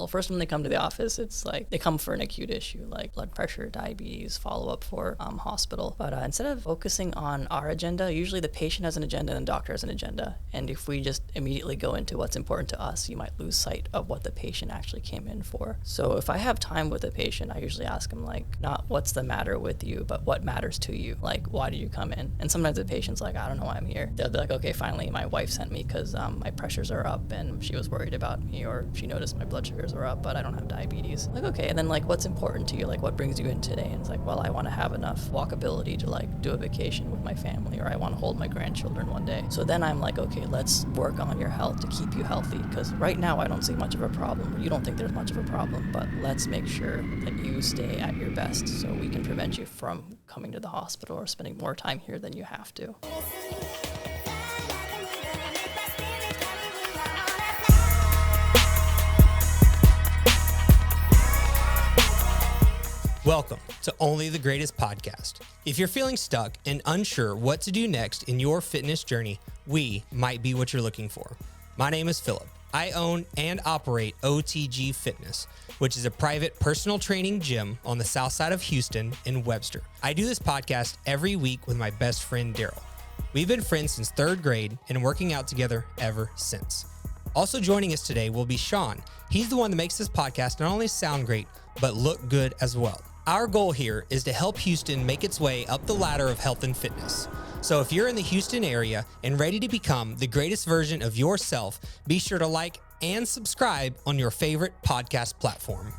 Well, first when they come to the office, it's like they come for an acute issue like blood pressure, diabetes, follow-up for hospital. But instead of focusing on our agenda, usually the patient has an agenda and the doctor has an agenda. And if we just immediately go into what's important to us, you might lose sight of what the patient actually came in for. So if I have time with a patient, I usually ask them like, not what's the matter with you, but what matters to you. Like, why did you come in? And sometimes the patient's like, I don't know why I'm here. They'll be like, okay, finally my wife sent me because my pressures are up and she was worried about me, or she noticed my blood sugars were up, but I don't have diabetes. Like, okay, and then like, what's important to you? Like, what brings you in today? And it's like, well, I want to have enough walkability to like do a vacation with my family, or I want to hold my grandchildren one day. So then I'm like, okay, let's work on your health to keep you healthy, because right now I don't see much of a problem, or you don't think there's much of a problem, but let's make sure that you stay at your best so we can prevent you from coming to the hospital or spending more time here than you have to. Welcome to Only the Greatest Podcast. If you're feeling stuck and unsure what to do next in your fitness journey, we might be what you're looking for. My name is Philip. I own and operate OTG Fitness, which is a private personal training gym on the south side of Houston in Webster. I do this podcast every week with my best friend, Daryl. We've been friends since third grade and working out together ever since. Also joining us today will be Sean. He's the one that makes this podcast not only sound great, but look good as well. Our goal here is to help Houston make its way up the ladder of health and fitness. So if you're in the Houston area and ready to become the greatest version of yourself, be sure to like and subscribe on your favorite podcast platform.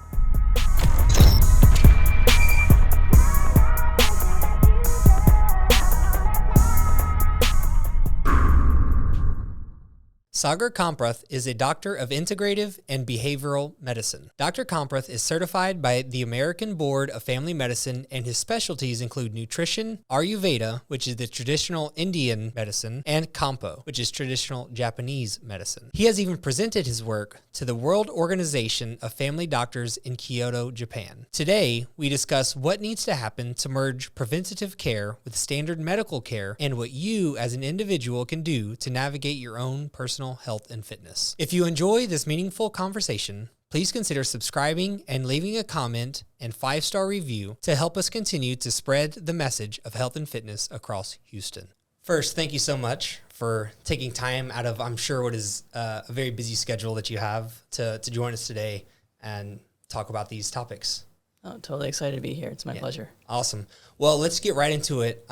Sagar Kamprath is a doctor of integrative and behavioral medicine. Dr. Kamprath is certified by the American Board of Family Medicine, and his specialties include nutrition, Aryuveda, which is the traditional Indian medicine, and Kampo, which is traditional Japanese medicine. He has even presented his work to the World Organization of Family Doctors in Kyoto, Japan. Today, we discuss what needs to happen to merge preventative care with standard medical care and what you as an individual can do to navigate your own personal health and fitness. If you enjoy this meaningful conversation, please consider subscribing and leaving a comment and 5-star review to help us continue to spread the message of health and fitness across Houston. First, thank you so much for taking time out of, I'm sure, what is a very busy schedule that you have to join us today and talk about these topics. Oh, totally excited to be here. It's my pleasure. Awesome. Well, let's get right into it.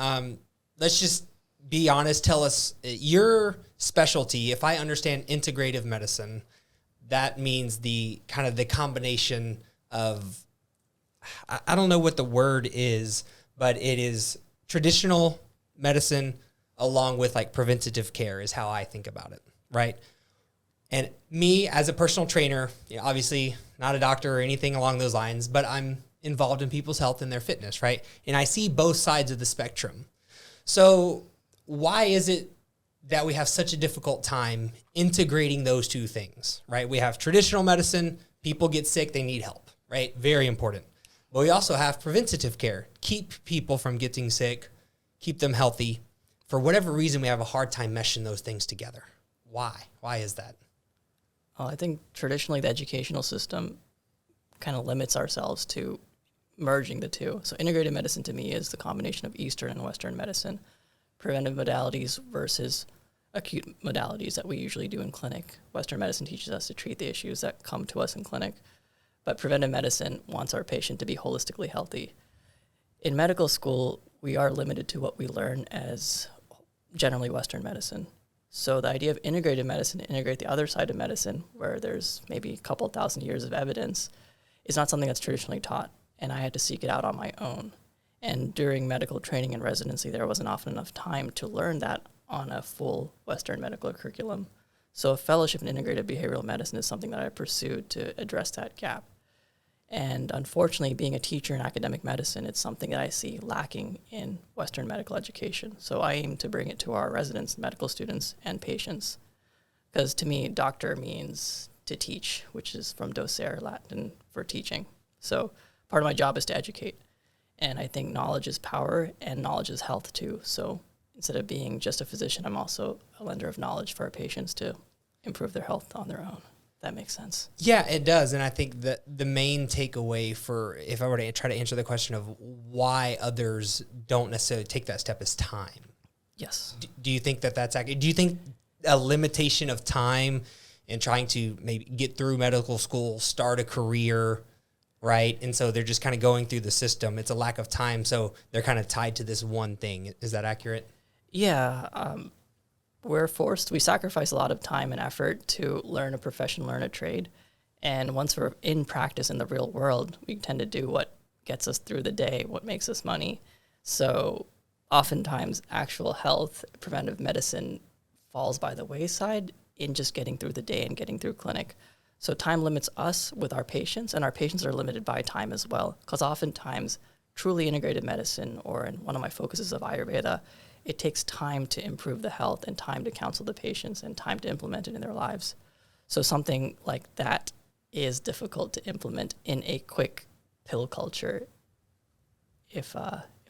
Let's just be honest. Tell us your specialty. If I understand integrative medicine, that means the kind of the combination of, I don't know what the word is, but it is traditional medicine along with like preventative care is how I think about it, right? And me as a personal trainer, obviously not a doctor or anything along those lines, but I'm involved in people's health and their fitness, right? And I see both sides of the spectrum. So why is it that we have such a difficult time integrating those two things, right? We have traditional medicine, people get sick, they need help, right? Very important. But we also have preventative care, keep people from getting sick, keep them healthy. For whatever reason, we have a hard time meshing those things together. Why? Why is that? Well, I think traditionally the educational system kind of limits ourselves to merging the two. So integrated medicine to me is the combination of Eastern and Western medicine, preventive modalities versus acute modalities that we usually do in clinic. Western medicine teaches us to treat the issues that come to us in clinic, but preventive medicine wants our patient to be holistically healthy. In medical school, we are limited to what we learn as generally Western medicine. So the idea of integrative medicine, to integrate the other side of medicine, where there's maybe a couple thousand years of evidence, is not something that's traditionally taught, and I had to seek it out on my own. And during medical training and residency, there wasn't often enough time to learn that on a full Western medical curriculum. So a fellowship in integrative behavioral medicine is something that I pursued to address that gap. And unfortunately, being a teacher in academic medicine, it's something that I see lacking in Western medical education. So I aim to bring it to our residents, medical students, and patients. Because to me, doctor means to teach, which is from docere, Latin for teaching. So part of my job is to educate. And I think knowledge is power and knowledge is health too. So instead of being just a physician, I'm also a lender of knowledge for our patients to improve their health on their own. that makes sense. Yeah, it does. And I think that the main takeaway for, if I were to try to answer the question of why others don't necessarily take that step, is time. Yes. Do you think that that's accurate? Do you think a limitation of time in trying to maybe get through medical school, start a career, right? And so they're just kind of going through the system. It's a lack of time. So they're kind of tied to this one thing. Is that accurate? Yeah. We sacrifice a lot of time and effort to learn a profession, learn a trade. And once we're in practice in the real world, we tend to do what gets us through the day, what makes us money. So oftentimes actual health, preventive medicine falls by the wayside in just getting through the day and getting through clinic. So time limits us with our patients, and our patients are limited by time as well. Because oftentimes, truly integrated medicine, or in one of my focuses of Aryuveda, it takes time to improve the health and time to counsel the patients and time to implement it in their lives. So something like that is difficult to implement in a quick pill culture, if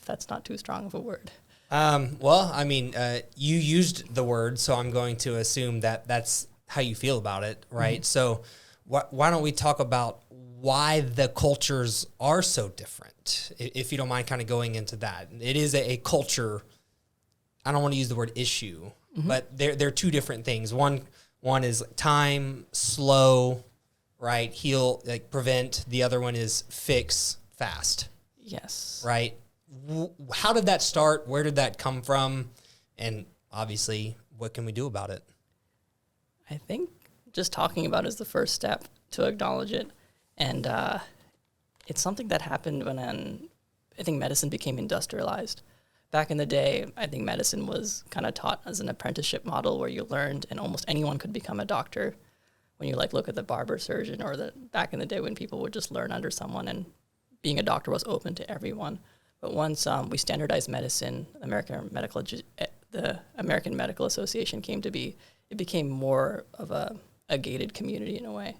that's not too strong of a word. Well, I mean, you used the word, so I'm going to assume that that's how you feel about it, right? Mm-hmm. So why don't we talk about why the cultures are so different, if you don't mind kind of going into that. It is a culture, I don't want to use the word issue, mm-hmm. but they're two different things. One is time, slow, right? Heal, like prevent. The other one is fix, fast. Yes. Right? How did that start? Where did that come from? And obviously, what can we do about it? I think just talking about it is the first step to acknowledge it. And it's something that happened when I think medicine became industrialized. Back in the day, I think medicine was kind of taught as an apprenticeship model where you learned and almost anyone could become a doctor. When you look at the barber surgeon, or back in the day when people would just learn under someone, and being a doctor was open to everyone. But once we standardized medicine, the American Medical Association came to be, it became more of a gated community in a way.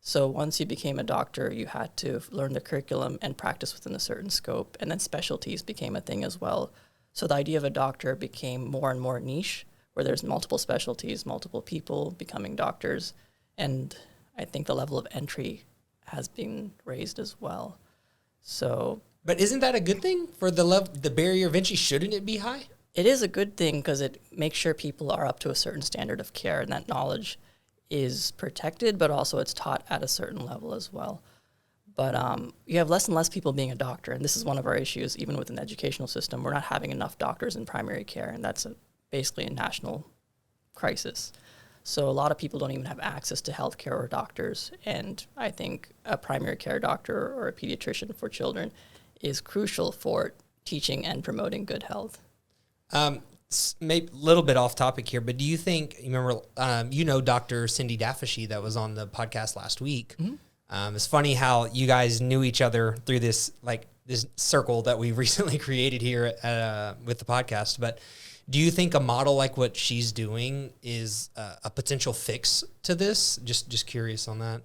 So once you became a doctor, you had to learn the curriculum and practice within a certain scope, and then specialties became a thing as well. So the idea of a doctor became more and more niche, where there's multiple specialties, multiple people becoming doctors, and I think the level of entry has been raised as well. So... But isn't that a good thing for the barrier of entry? Shouldn't it be high? It is a good thing because it makes sure people are up to a certain standard of care, and that knowledge is protected, but also it's taught at a certain level as well. But you have less and less people being a doctor, and this is one of our issues, even within the educational system. We're not having enough doctors in primary care, and that's basically a national crisis. So a lot of people don't even have access to healthcare or doctors, and I think a primary care doctor or a pediatrician for children is crucial for teaching and promoting good health. Maybe a little bit off topic here, but do you think, you remember, Dr. Cindy Dafishy that was on the podcast last week? Mm-hmm. It's funny how you guys knew each other through this circle that we recently created here with the podcast. But do you think a model like what she's doing is a potential fix to this? Just curious on that.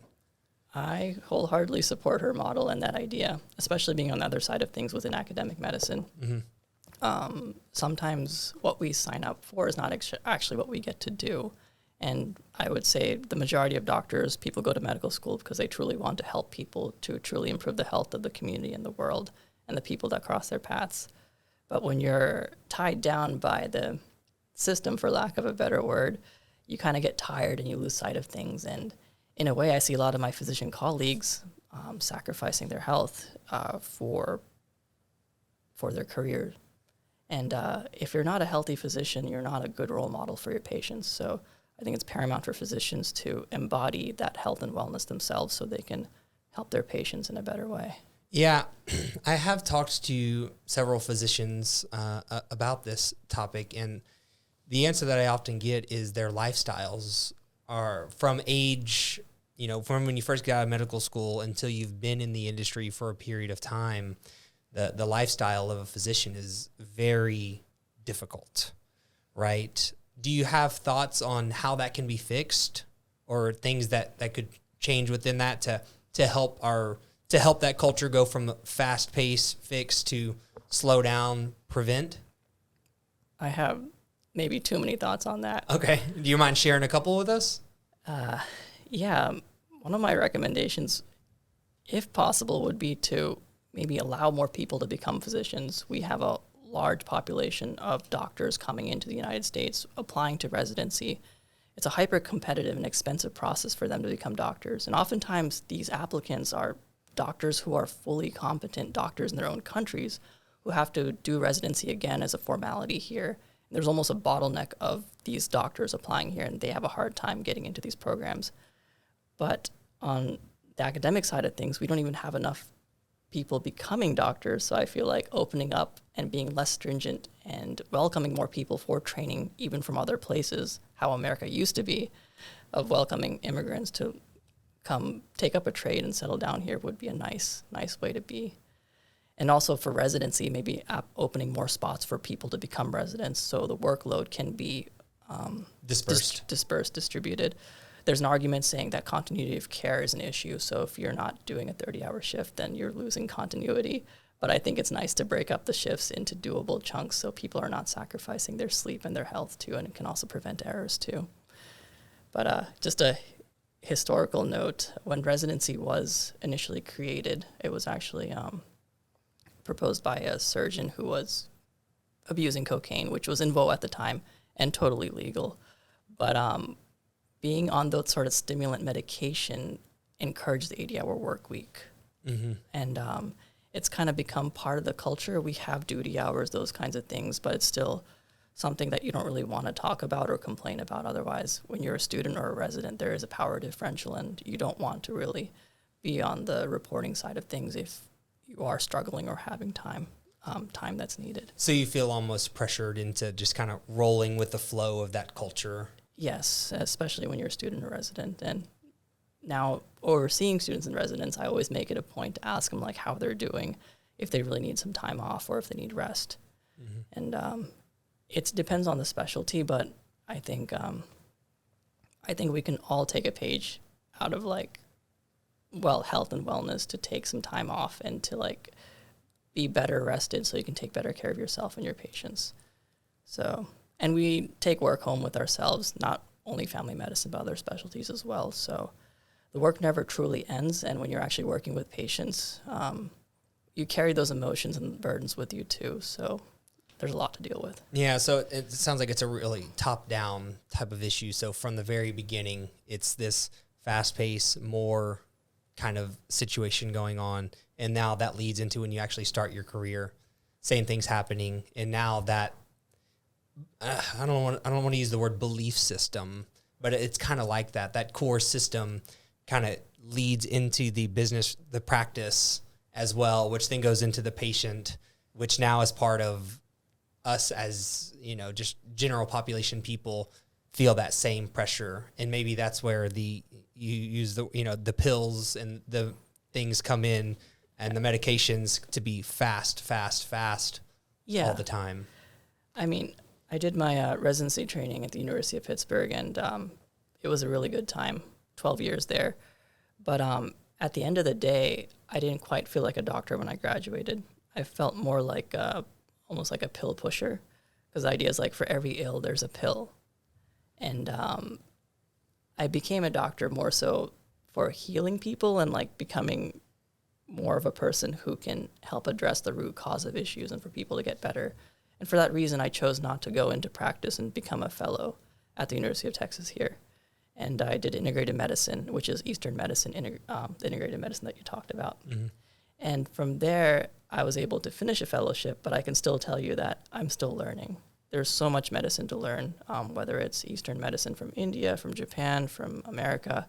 I wholeheartedly support her model and that idea, especially being on the other side of things within academic medicine. Mm-hmm. Sometimes what we sign up for is not actually what we get to do. And I would say the majority of doctors, people go to medical school because they truly want to help people to truly improve the health of the community and the world and the people that cross their paths. But when you're tied down by the system, for lack of a better word, you kind of get tired and you lose sight of things. And in a way, I see a lot of my physician colleagues sacrificing their health for their career. And if you're not a healthy physician, you're not a good role model for your patients. So I think it's paramount for physicians to embody that health and wellness themselves so they can help their patients in a better way. Yeah, I have talked to several physicians about this topic, and the answer that I often get is their lifestyles are from age, from when you first get out of medical school until you've been in the industry for a period of time. The lifestyle of a physician is very difficult, right? Do you have thoughts on how that can be fixed, or things that could change within that to help that culture go from fast pace, fix to slow down, prevent? I have maybe too many thoughts on that. Okay. Do you mind sharing a couple with us? Yeah. one of my recommendations, if possible, would be to maybe allow more people to become physicians. We have a large population of doctors coming into the United States, applying to residency. It's a hyper-competitive and expensive process for them to become doctors. And oftentimes these applicants are doctors who are fully competent doctors in their own countries who have to do residency again as a formality here. There's almost a bottleneck of these doctors applying here, and they have a hard time getting into these programs. But on the academic side of things, we don't even have enough people becoming doctors. So I feel like opening up and being less stringent and welcoming more people for training, even from other places, how America used to be, of welcoming immigrants to come take up a trade and settle down here would be a nice way to be. And also for residency, maybe opening more spots for people to become residents so the workload can be distributed. There's an argument saying that continuity of care is an issue. So if you're not doing a 30-hour shift, then you're losing continuity. But I think it's nice to break up the shifts into doable chunks so people are not sacrificing their sleep and their health too, and it can also prevent errors too. But just a historical note, when residency was initially created, it was actually proposed by a surgeon who was abusing cocaine, which was in vogue at the time and totally legal. But being on that sort of stimulant medication encouraged the 80-hour work week. Mm-hmm. And it's kind of become part of the culture. We have duty hours, those kinds of things, but it's still something that you don't really want to talk about or complain about. Otherwise, when you're a student or a resident, there is a power differential, and you don't want to really be on the reporting side of things if you are struggling or having time that's needed. So you feel almost pressured into just kind of rolling with the flow of that culture? Yes, especially when you're a student or resident. And now overseeing students and residents, I always make it a point to ask them like how they're doing, if they really need some time off or if they need rest. Mm-hmm. And it depends on the specialty, but I think we can all take a page out of health and wellness to take some time off and to be better rested so you can take better care of yourself and your patients. So, and we take work home with ourselves, not only family medicine, but other specialties as well. So the work never truly ends. And when you're actually working with patients, you carry those emotions and burdens with you too. So there's a lot to deal with. Yeah, so it sounds like it's a really top-down type of issue. So from the very beginning, it's this fast-paced, more kind of situation going on, and now that leads into when you actually start your career, same things happening, and now that I don't want to use the word belief system, but it's kind of like that core system kind of leads into the business, the practice as well, which then goes into the patient, which now is part of us as, just general population people feel that same pressure. And maybe that's where you use the pills and the things come in and the medications to be fast all the time. I mean, I did my residency training at the University of Pittsburgh, and it was a really good time, 12 years there. But at the end of the day, I didn't quite feel like a doctor when I graduated. I felt more like almost like a pill pusher, because the idea is for every ill, there's a pill. And I became a doctor more so for healing people and becoming more of a person who can help address the root cause of issues and for people to get better. And for that reason, I chose not to go into practice and become a fellow at the University of Texas here. And I did integrative medicine, which is Eastern medicine, the integrative medicine that you talked about. Mm-hmm. And from there, I was able to finish a fellowship, but I can still tell you that I'm still learning. There's so much medicine to learn, whether it's Eastern medicine from India, from Japan, from America.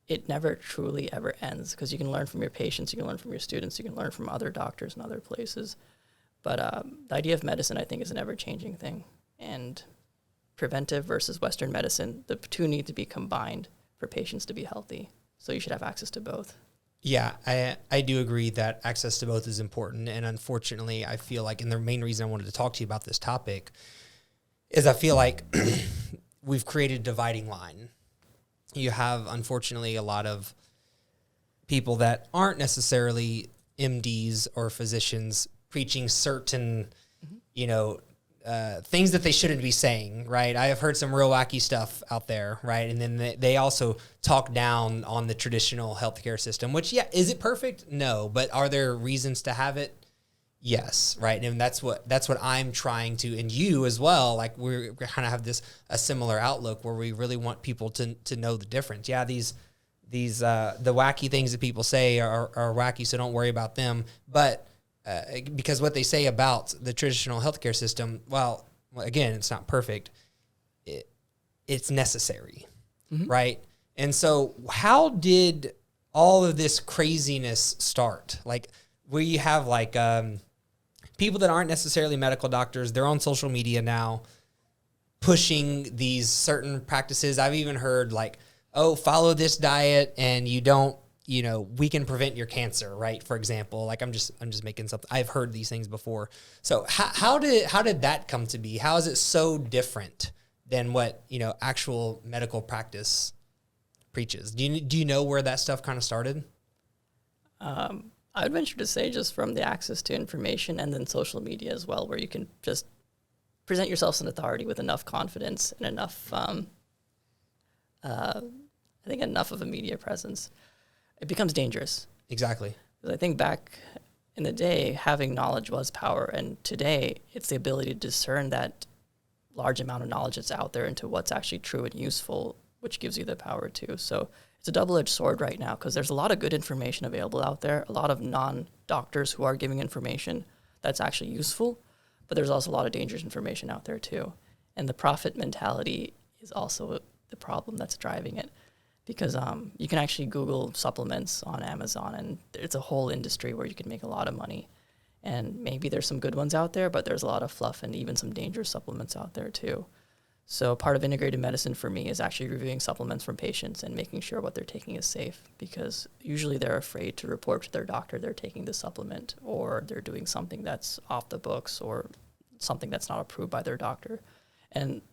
It never truly ever ends, because you can learn from your patients, you can learn from your students, you can learn from other doctors in other places. But the idea of medicine, I think, is an ever-changing thing. And preventive versus Western medicine, the two need to be combined for patients to be healthy. So you should have access to both. Yeah, I do agree that access to both is important. And unfortunately, I feel like, and the main reason I wanted to talk to you about this topic is I feel like we've created a dividing line. You have, unfortunately, a lot of people that aren't necessarily MDs or physicians preaching certain, things that they shouldn't be saying, right? I have heard some real wacky stuff out there, right? And then they also talk down on the traditional healthcare system, which, yeah, is it perfect? No, but are there reasons to have it? Yes, right. And that's what I'm trying to, and you as well. Like we kind of have a similar outlook where we really want people to know the difference. Yeah, these the wacky things that people say are wacky, so don't worry about them. But because what they say about the traditional healthcare system, well, again, it's not perfect. It's necessary, right? And so, how did all of this craziness start? Like, where you have like people that aren't necessarily medical doctors, they're on social media now, pushing these certain practices. I've even heard like, oh, follow this diet and we can prevent your cancer, right? For example, like I'm just making something. I've heard these things before. So how did that come to be? How is it so different than what, actual medical practice preaches? Do you know where that stuff kind of started? I would venture to say just from the access to information and then social media as well, where you can just present yourself as an authority with enough confidence and enough, I think enough of a media presence, it becomes dangerous. Exactly. Because I think back in the day, having knowledge was power. And today, it's the ability to discern that large amount of knowledge that's out there into what's actually true and useful, which gives you the power too. So it's a double-edged sword right now because there's a lot of good information available out there, a lot of non-doctors who are giving information that's actually useful, but there's also a lot of dangerous information out there too. And the profit mentality is also the problem that's driving it. Because you can actually Google supplements on Amazon, and it's a whole industry where you can make a lot of money. And maybe there's some good ones out there, but there's a lot of fluff and even some dangerous supplements out there too. So part of integrated medicine for me is actually reviewing supplements from patients and making sure what they're taking is safe, because usually they're afraid to report to their doctor they're taking the supplement or they're doing something that's off the books or something that's not approved by their doctor. And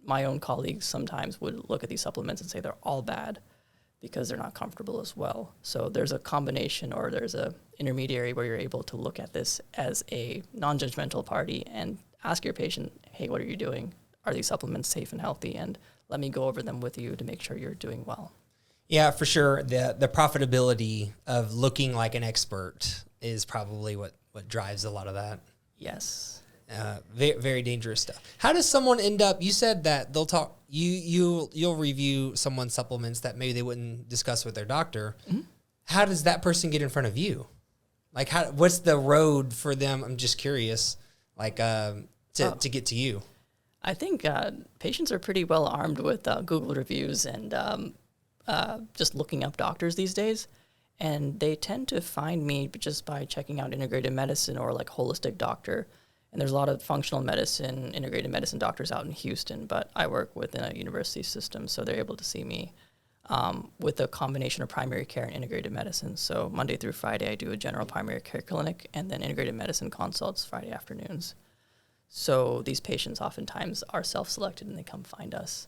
my own colleagues sometimes would look at these supplements and say they're all bad because they're not comfortable as well. So there's a combination, or there's a intermediary where you're able to look at this as a non-judgmental party and ask your patient, hey, what are you doing? Are these supplements safe and healthy? And let me go over them with you to make sure you're doing well. Yeah, for sure. The profitability of looking like an expert is probably what drives a lot of that. Yes. Very, very dangerous stuff. How does someone end up? You said that they'll talk. You'll review someone's supplements that maybe they wouldn't discuss with their doctor. Mm-hmm. How does that person get in front of you? Like, what's the road for them? I'm just curious. Like, to get to you. I think patients are pretty well armed with Google reviews and just looking up doctors these days. And they tend to find me just by checking out integrative medicine or like holistic doctor. And there's a lot of functional medicine, integrated medicine doctors out in Houston, but I work within a university system, so they're able to see me with a combination of primary care and integrated medicine. So Monday through Friday, I do a general primary care clinic and then integrated medicine consults Friday afternoons. So these patients oftentimes are self-selected and they come find us.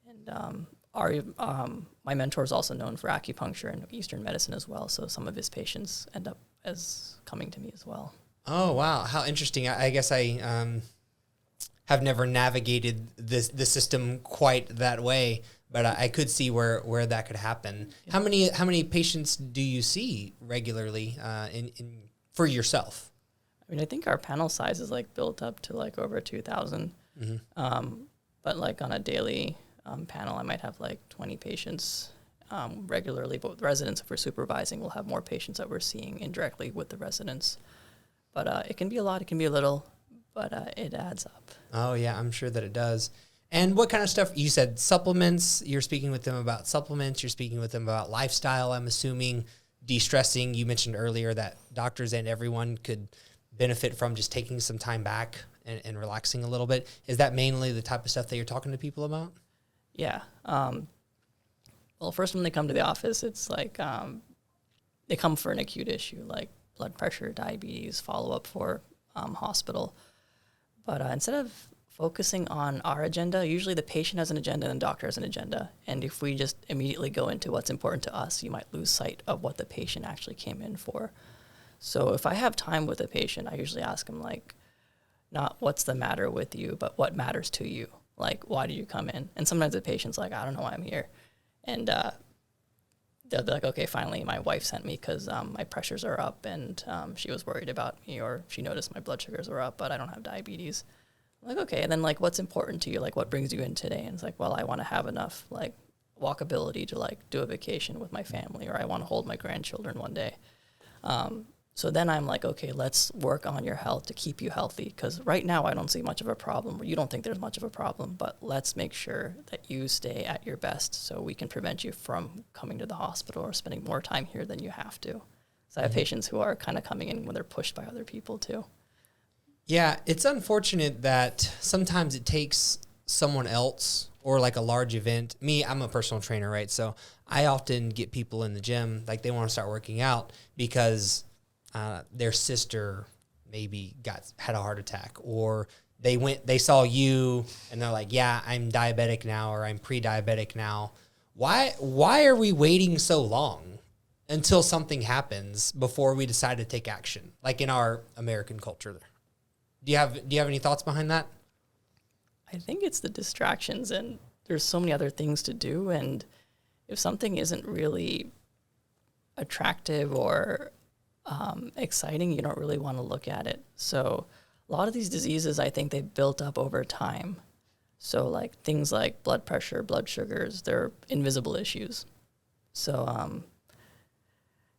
And my mentor is also known for acupuncture and Eastern medicine as well, so some of his patients end up as coming to me as well. Oh, wow. How interesting. I guess I have never navigated the system quite that way, but I could see where that could happen. Yeah. How many patients do you see regularly for yourself? I mean, I think our panel size is like built up to like over 2,000. Mm-hmm. But like on a daily panel, I might have like 20 patients regularly. But with residents, if we're supervising, we'll have more patients that we're seeing indirectly with the residents. But it can be a lot, it can be a little, but it adds up. Oh, yeah, I'm sure that it does. And what kind of stuff? You said supplements. You're speaking with them about supplements. You're speaking with them about lifestyle, I'm assuming, de-stressing. You mentioned earlier that doctors and everyone could benefit from just taking some time back and relaxing a little bit. Is that mainly the type of stuff that you're talking to people about? Yeah. Well, first when they come to the office, it's like they come for an acute issue, like blood pressure, diabetes, follow-up for hospital. But instead of focusing on our agenda, usually the patient has an agenda and the doctor has an agenda. And if we just immediately go into what's important to us, you might lose sight of what the patient actually came in for. So if I have time with a patient, I usually ask them, like, not what's the matter with you, but what matters to you. Like, why do you come in? And sometimes the patient's like, I don't know why I'm here. And they'll be like, okay, finally, my wife sent me because my pressures are up, and she was worried about me, or she noticed my blood sugars were up, but I don't have diabetes. I'm like, okay, and then, like, what's important to you? Like, what brings you in today? And it's like, well, I want to have enough, like, walkability to, like, do a vacation with my family, or I want to hold my grandchildren one day. So then I'm like, okay, let's work on your health to keep you healthy, because right now I don't see much of a problem, or you don't think there's much of a problem, but let's make sure that you stay at your best so we can prevent you from coming to the hospital or spending more time here than you have to. So I have patients who are kind of coming in when they're pushed by other people too. Yeah, it's unfortunate that sometimes it takes someone else or like a large event. Me, I'm a personal trainer, right? So I often get people in the gym, like they want to start working out because their sister maybe had a heart attack, or they saw you and they're like, yeah, I'm diabetic now, or I'm pre-diabetic now. Why are we waiting so long until something happens before we decide to take action? Like in our American culture. Do you have any thoughts behind that? I think it's the distractions, and there's so many other things to do. And if something isn't really attractive or exciting, you don't really want to look at it. So a lot of these diseases, I think they've built up over time. So like things like blood pressure, blood sugars, they're invisible issues. So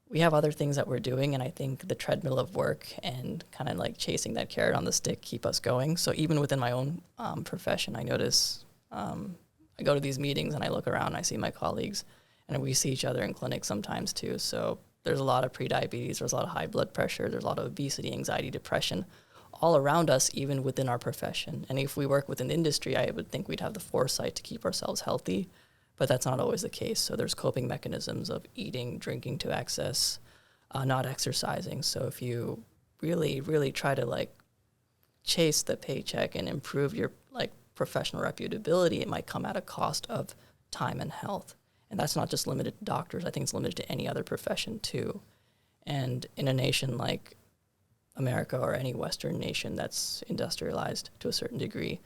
we have other things that we're doing, and I think the treadmill of work and kind of like chasing that carrot on the stick keep us going. So even within my own profession, I notice I go to these meetings and I look around and I see my colleagues, and we see each other in clinic sometimes too. So there's a lot of prediabetes, there's a lot of high blood pressure, there's a lot of obesity, anxiety, depression all around us, even within our profession. And if we work within industry, I would think we'd have the foresight to keep ourselves healthy, but that's not always the case. So there's coping mechanisms of eating, drinking to excess, not exercising. So if you really, really try to like chase the paycheck and improve your like professional reputability, it might come at a cost of time and health. And that's not just limited to doctors. I think it's limited to any other profession too. And in a nation like America, or any Western nation that's industrialized to a certain degree,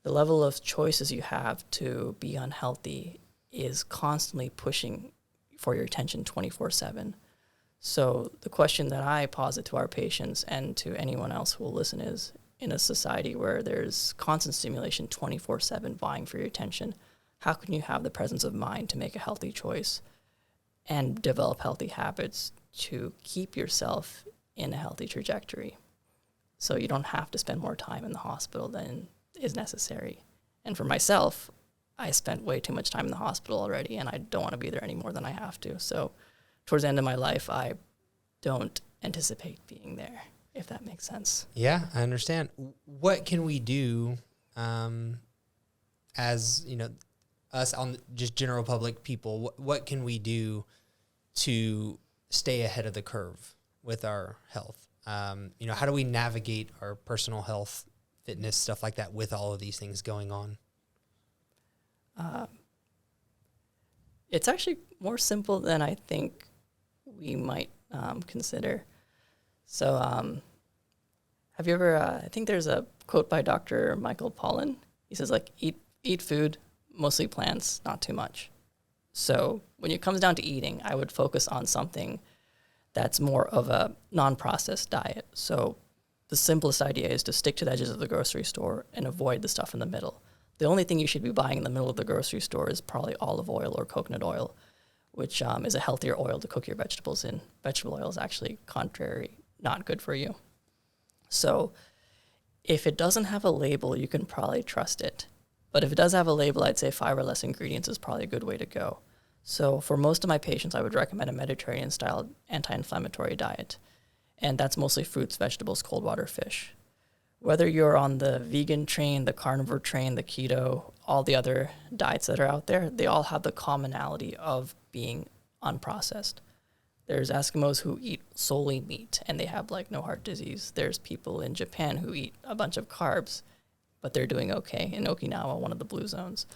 the level of choices you have to be unhealthy is constantly pushing for your attention 24/7. So the question that I posit to our patients and to anyone else who will listen is, in a society where there's constant stimulation 24/7 vying for your attention, how can you have the presence of mind to make a healthy choice and develop healthy habits to keep yourself in a healthy trajectory? So you don't have to spend more time in the hospital than is necessary. And for myself, I spent way too much time in the hospital already, and I don't want to be there any more than I have to. So towards the end of my life, I don't anticipate being there, if that makes sense. Yeah, I understand. What can we do as, us on just general public people? What can we do to stay ahead of the curve with our health? How do we navigate our personal health, fitness, stuff like that with all of these things going on? It's actually more simple than I think we might consider. So have you ever, I think there's a quote by Dr. Michael Pollan. He says, like, eat food, mostly plants, not too much. So when it comes down to eating, I would focus on something that's more of a non-processed diet. So the simplest idea is to stick to the edges of the grocery store and avoid the stuff in the middle. The only thing you should be buying in the middle of the grocery store is probably olive oil or coconut oil, which is a healthier oil to cook your vegetables in. Vegetable oil is actually not good for you. So if it doesn't have a label, you can probably trust it. But if it does have a label, I'd say 5 or less ingredients is probably a good way to go. So for most of my patients, I would recommend a Mediterranean-style anti-inflammatory diet. And that's mostly fruits, vegetables, cold water, fish. Whether you're on the vegan train, the carnivore train, the keto, all the other diets that are out there, they all have the commonality of being unprocessed. There's Eskimos who eat solely meat, and they have like no heart disease. There's people in Japan who eat a bunch of carbs, but they're doing okay. In Okinawa, one of the blue zones.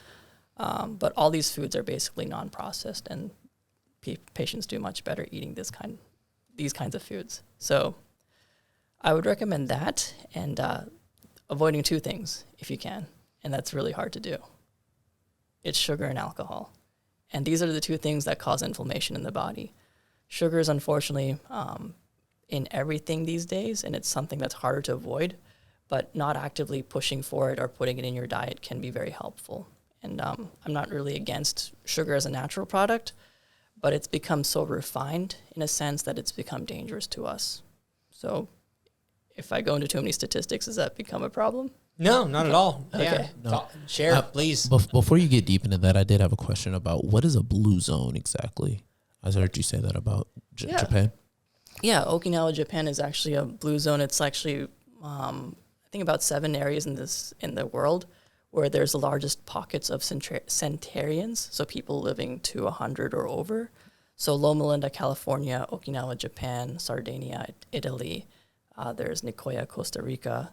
But all these foods are basically non-processed, and patients do much better eating these kinds of foods. So I would recommend that. And avoiding two things if you can, and that's really hard to do. It's sugar and alcohol. And these are the two things that cause inflammation in the body. Sugar is unfortunately in everything these days, and it's something that's harder to avoid, but not actively pushing for it or putting it in your diet can be very helpful. And I'm not really against sugar as a natural product, but it's become so refined in a sense that it's become dangerous to us. So if I go into too many statistics, does that become a problem? No, not at all. Okay. Yeah. No. Share, please. Before you get deep into that, I did have a question about what is a blue zone exactly? I heard you say that about Yeah. Japan. Yeah, Okinawa, Japan is actually a blue zone. It's actually, I think, about 7 areas in the world where there's the largest pockets of centenarians, so people living to 100 or over. So Loma Linda, California, Okinawa, Japan, Sardinia, Italy. There's Nicoya, Costa Rica,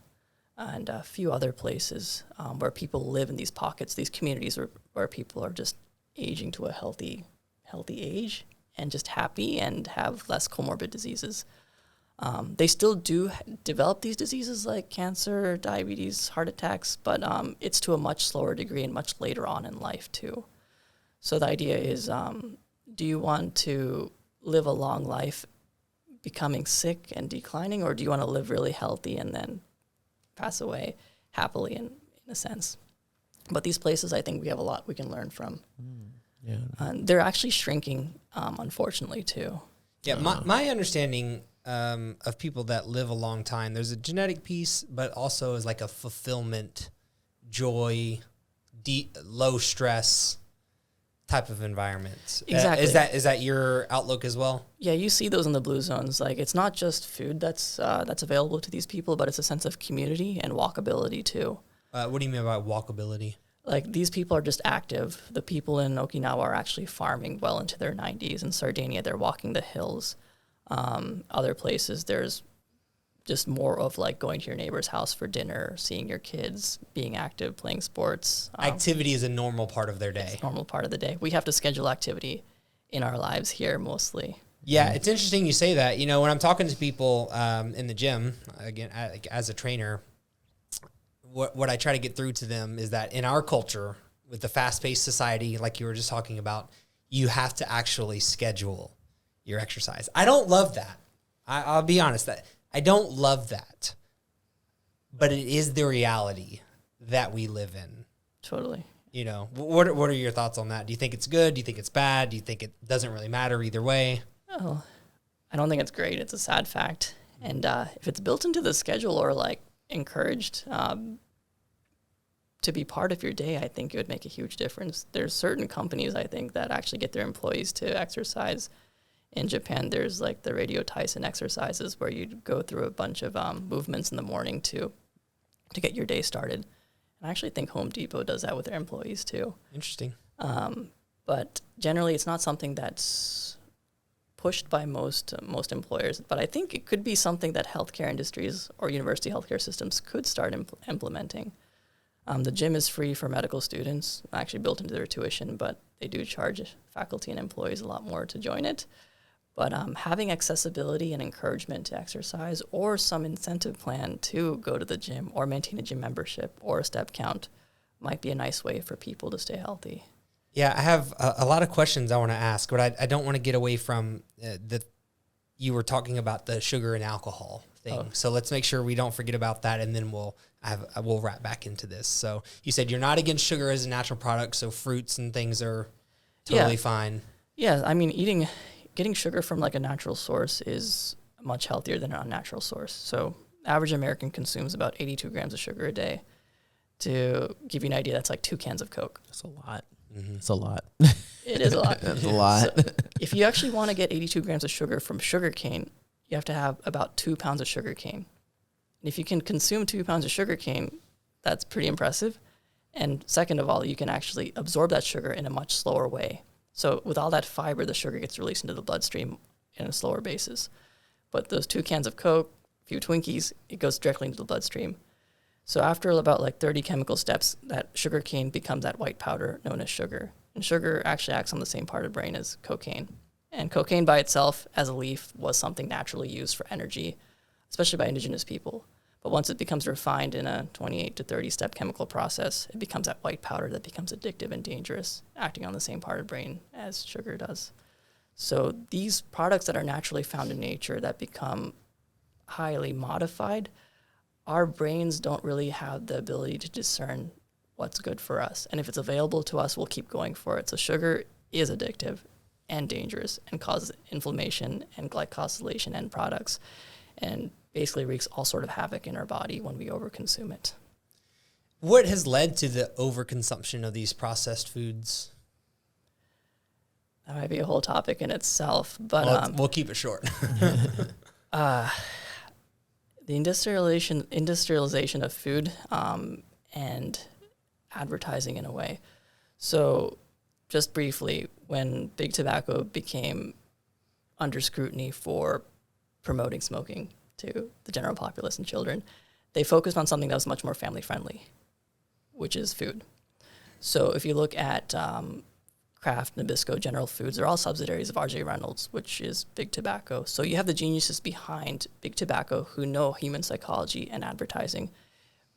and a few other places where people live in these pockets, these communities where people are just aging to a healthy age and just happy and have less comorbid diseases. They still do develop these diseases like cancer, diabetes, heart attacks, but it's to a much slower degree and much later on in life too. So the idea is, do you want to live a long life becoming sick and declining, or do you want to live really healthy and then pass away happily in a sense? But these places, I think we have a lot we can learn from. Yeah. They're actually shrinking, unfortunately, too. Yeah, my understanding of people that live a long time, there's a genetic piece, but also is like a fulfillment, joy, low stress type of environment. Exactly. Is that your outlook as well? Yeah, you see those in the blue zones. Like, it's not just food that's available to these people, but it's a sense of community and walkability too. What do you mean by walkability? Like, these people are just active. The people in Okinawa are actually farming well into their 90s. In Sardinia, they're walking the hills. Other places, there's just more of like going to your neighbor's house for dinner, seeing your kids, being active, playing sports. Activity is a normal part of their day. It's a normal part of the day. We have to schedule activity in our lives here mostly. Yeah, it's interesting you say that. You know, when I'm talking to people in the gym, again, as a trainer, what I try to get through to them is that in our culture, with the fast-paced society, like you were just talking about, you have to actually schedule your exercise. I don't love that. I'll be honest, that I don't love that. But it is the reality that we live in. Totally. You know, what are your thoughts on that? Do you think it's good? Do you think it's bad? Do you think it doesn't really matter either way? Oh, I don't think it's great. It's a sad fact. And if it's built into the schedule or like encouraged to be part of your day, I think it would make a huge difference. There's certain companies, I think, that actually get their employees to exercise. In Japan, there's like the Radio Tyson exercises where you go through a bunch of movements in the morning to get your day started. And I actually think Home Depot does that with their employees too. Interesting. But generally, it's not something that's pushed by most employers. But I think it could be something that healthcare industries or university healthcare systems could start implementing. The gym is free for medical students, actually built into their tuition, but they do charge faculty and employees a lot more to join it. But having accessibility and encouragement to exercise, or some incentive plan to go to the gym or maintain a gym membership or a step count, might be a nice way for people to stay healthy. Yeah, I have a lot of questions I want to ask, but I don't want to get away from you were talking about the sugar and alcohol thing. Oh. So let's make sure we don't forget about that, and then we'll wrap back into this. So you said you're not against sugar as a natural product, so fruits and things are totally fine. Yeah, I mean, getting sugar from like a natural source is much healthier than an unnatural source. So average American consumes about 82 grams of sugar a day. To give you an idea, that's like 2 cans of Coke. That's a lot. Mm-hmm. It's a lot. It is a lot. That's a lot. So if you actually want to get 82 grams of sugar from sugar cane, you have to have about 2 pounds of sugar cane. And if you can consume 2 pounds of sugar cane, that's pretty impressive. And second of all, you can actually absorb that sugar in a much slower way. So with all that fiber, the sugar gets released into the bloodstream in a slower basis. But those 2 cans of Coke, a few Twinkies, it goes directly into the bloodstream. So after about like 30 chemical steps, that sugar cane becomes that white powder known as sugar. And sugar actually acts on the same part of the brain as cocaine. And cocaine by itself as a leaf was something naturally used for energy, especially by indigenous people. But once it becomes refined in a 28 to 30 step chemical process, it becomes that white powder that becomes addictive and dangerous, acting on the same part of the brain as sugar does. So these products that are naturally found in nature that become highly modified, our brains don't really have the ability to discern what's good for us. And if it's available to us, we'll keep going for it. So sugar is addictive and dangerous and causes inflammation and glycosylation end products, and basically wreaks all sort of havoc in our body when we overconsume it. What has led to the overconsumption of these processed foods? That might be a whole topic in itself, but Well, we'll keep it short. the industrialization of food and advertising in a way. So just briefly, when big tobacco became under scrutiny for promoting smoking to the general populace and children, they focused on something that was much more family friendly, which is food. So if you look at Kraft, Nabisco, General Foods, they're all subsidiaries of R.J. Reynolds, which is big tobacco. So you have the geniuses behind big tobacco who know human psychology and advertising,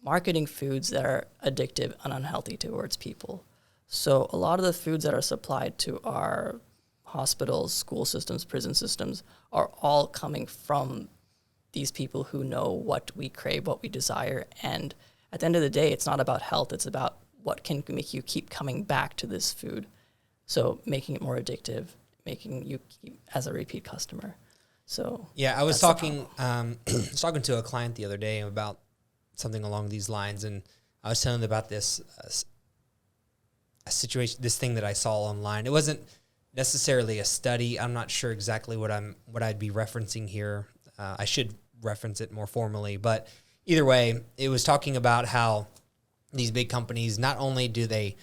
marketing foods that are addictive and unhealthy towards people. So a lot of the foods that are supplied to our hospitals, school systems, prison systems are all coming from these people who know what we crave, what we desire. And at the end of the day, it's not about health. It's about what can make you keep coming back to this food. So making it more addictive, making you keep as a repeat customer. So yeah, I was talking to a client the other day about something along these lines, and I was telling them about this a situation, this thing that I saw online. It wasn't necessarily a study. I'm not sure exactly what I'd be referencing here. I should reference it more formally, but either way, it was talking about how these big companies, not only do they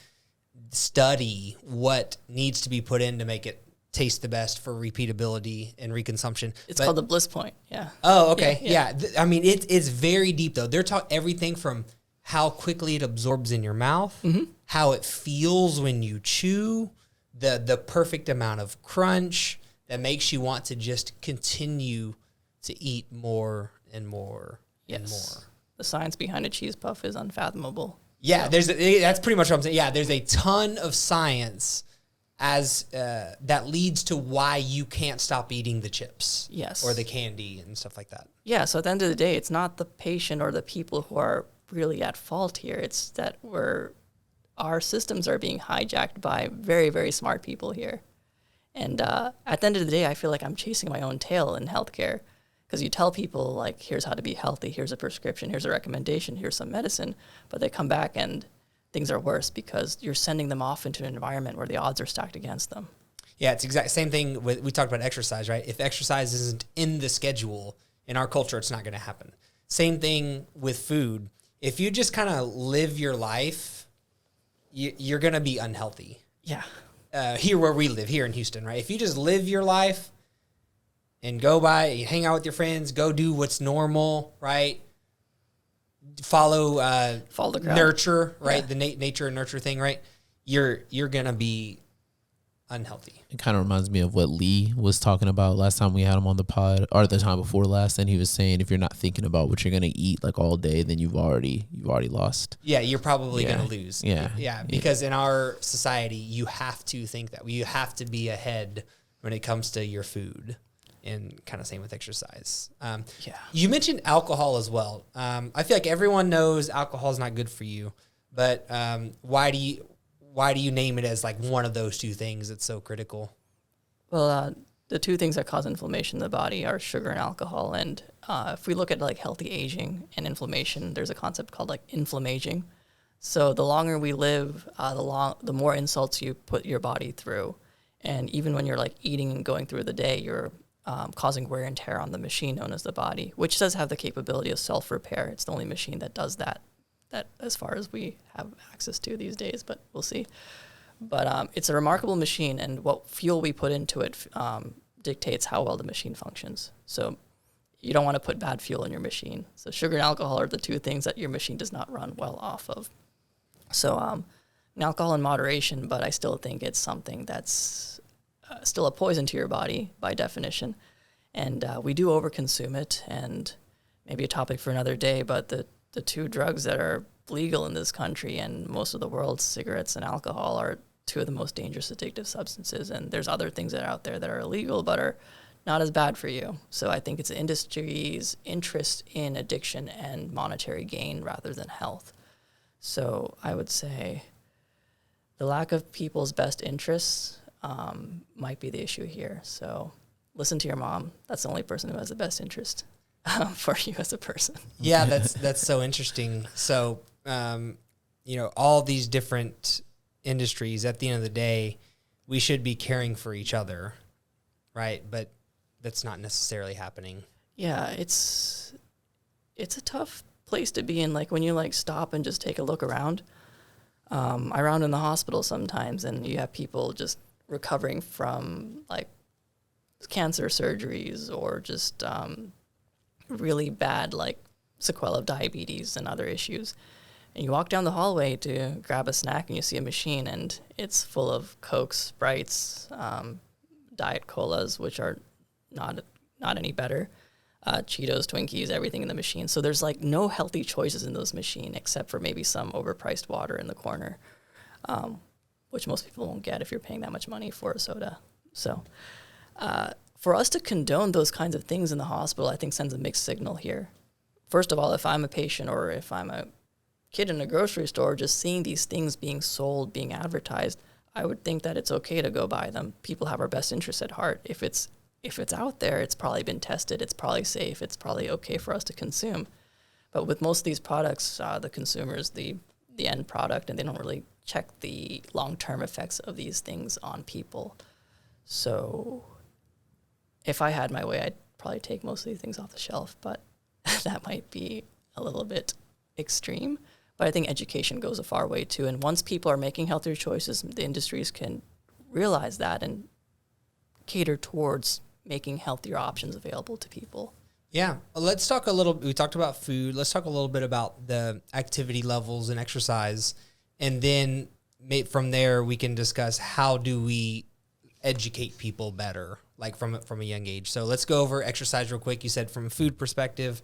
study what needs to be put in to make it taste the best for repeatability and reconsumption. It's called the bliss point. Yeah. Oh, okay. Yeah. I mean, it's very deep though. They're talking everything from how quickly it absorbs in your mouth, how it feels when you chew, the perfect amount of crunch that makes you want to just continue to eat more and more and more. The science behind a cheese puff is unfathomable. Yeah, that's pretty much what I'm saying. Yeah, there's a ton of science as that leads to why you can't stop eating the chips, or the candy and stuff like that. Yeah, so at the end of the day, it's not the patient or the people who are really at fault here. It's that our systems are being hijacked by very, very smart people here. And at the end of the day, I feel like I'm chasing my own tail in healthcare. Because you tell people, like, here's how to be healthy, here's a prescription, here's a recommendation, here's some medicine, but they come back and things are worse because you're sending them off into an environment where the odds are stacked against them. Yeah, it's exact same thing we talked about exercise, right? If exercise isn't in the schedule in our culture, it's not going to happen. Same thing with food. If you just kind of live your life, you're going to be unhealthy. Yeah. Here where we live, here in Houston, right? If you just live your life and go by, you hang out with your friends, go do what's normal, right? Follow the crowd. Nurture, right? The nature and nurture thing, right? You're gonna be unhealthy. It kind of reminds me of what Lee was talking about last time we had him on the pod, or the time before last, and he was saying if you're not thinking about what you're gonna eat like all day, then you've already lost. Yeah, you're probably gonna lose. Yeah, because in our society, you have to think that you have to be ahead when it comes to your food. And kind of same with exercise. You mentioned alcohol as well. I feel like everyone knows alcohol is not good for you, but why do you name it as like one of those two things that's so critical? Well, the two things that cause inflammation in the body are sugar and alcohol. And if we look at like healthy aging and inflammation, there's a concept called like inflammaging. So the longer we live, the more insults you put your body through. And even when you're like eating and going through the day, you're causing wear and tear on the machine known as the body, which does have the capability of self-repair. It's the only machine that does that as far as we have access to these days, but we'll see. But it's a remarkable machine, and what fuel we put into it dictates how well the machine functions. So you don't want to put bad fuel in your machine. So sugar and alcohol are the two things that your machine does not run well off of. So alcohol in moderation, but I still think it's something that's still a poison to your body by definition. And we do overconsume it, and maybe a topic for another day, but the two drugs that are legal in this country and most of the world, cigarettes and alcohol, are two of the most dangerous addictive substances. And there's other things that are out there that are illegal but are not as bad for you. So I think it's the industry's interest in addiction and monetary gain rather than health. So I would say the lack of people's best interests might be the issue here. So listen to your mom. That's the only person who has the best interest for you as a person. Yeah, that's so interesting. So, all these different industries, at the end of the day, we should be caring for each other, right? But that's not necessarily happening. Yeah, it's a tough place to be in. Like when you like stop and just take a look around. I round in the hospital sometimes, and you have people just recovering from like cancer surgeries or just really bad like sequelae of diabetes and other issues. And you walk down the hallway to grab a snack and you see a machine and it's full of Cokes, Sprites, Diet Colas, which are not any better, Cheetos, Twinkies, everything in the machine. So there's like no healthy choices in those machines except for maybe some overpriced water in the corner, which most people won't get if you're paying that much money for a soda. So for us to condone those kinds of things in the hospital, I think sends a mixed signal here. First of all, if I'm a patient or if I'm a kid in a grocery store, just seeing these things being sold, being advertised, I would think that it's okay to go buy them. People have our best interests at heart. If it's out there, it's probably been tested, it's probably safe, it's probably okay for us to consume. But with most of these products, the consumer's the end product, and they don't really check the long-term effects of these things on people. So if I had my way, I'd probably take most of these things off the shelf, but that might be a little bit extreme. But I think education goes a far way too. And once people are making healthier choices, the industries can realize that and cater towards making healthier options available to people. Yeah. Let's talk we talked about food. Let's talk a little bit about the activity levels and exercise. And then from there, we can discuss how do we educate people better, like from a young age. So let's go over exercise real quick. You said from a food perspective,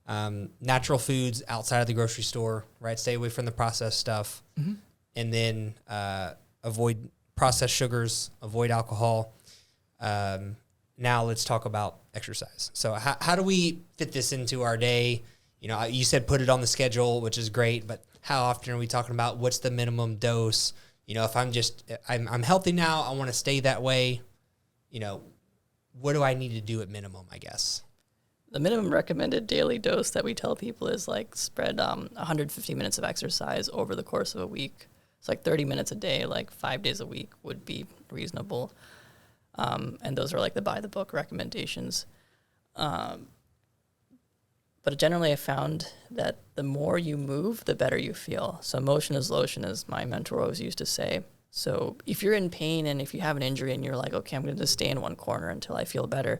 natural foods outside of the grocery store, right? Stay away from the processed stuff. Mm-hmm. And then avoid processed sugars, avoid alcohol. Now let's talk about exercise. So how do we fit this into our day? You said put it on the schedule, which is great, but how often are we talking about what's the minimum dose? If I'm healthy now, I want to stay that way, what do I need to do at minimum, I guess? The minimum recommended daily dose that we tell people is like spread 150 minutes of exercise over the course of a week. It's like 30 minutes a day, like 5 days a week would be reasonable. And those are like the by the book recommendations. But generally I found that the more you move, the better you feel. So motion is lotion, as my mentor always used to say. So if you're in pain and if you have an injury and you're like, okay, I'm going to just stay in one corner until I feel better.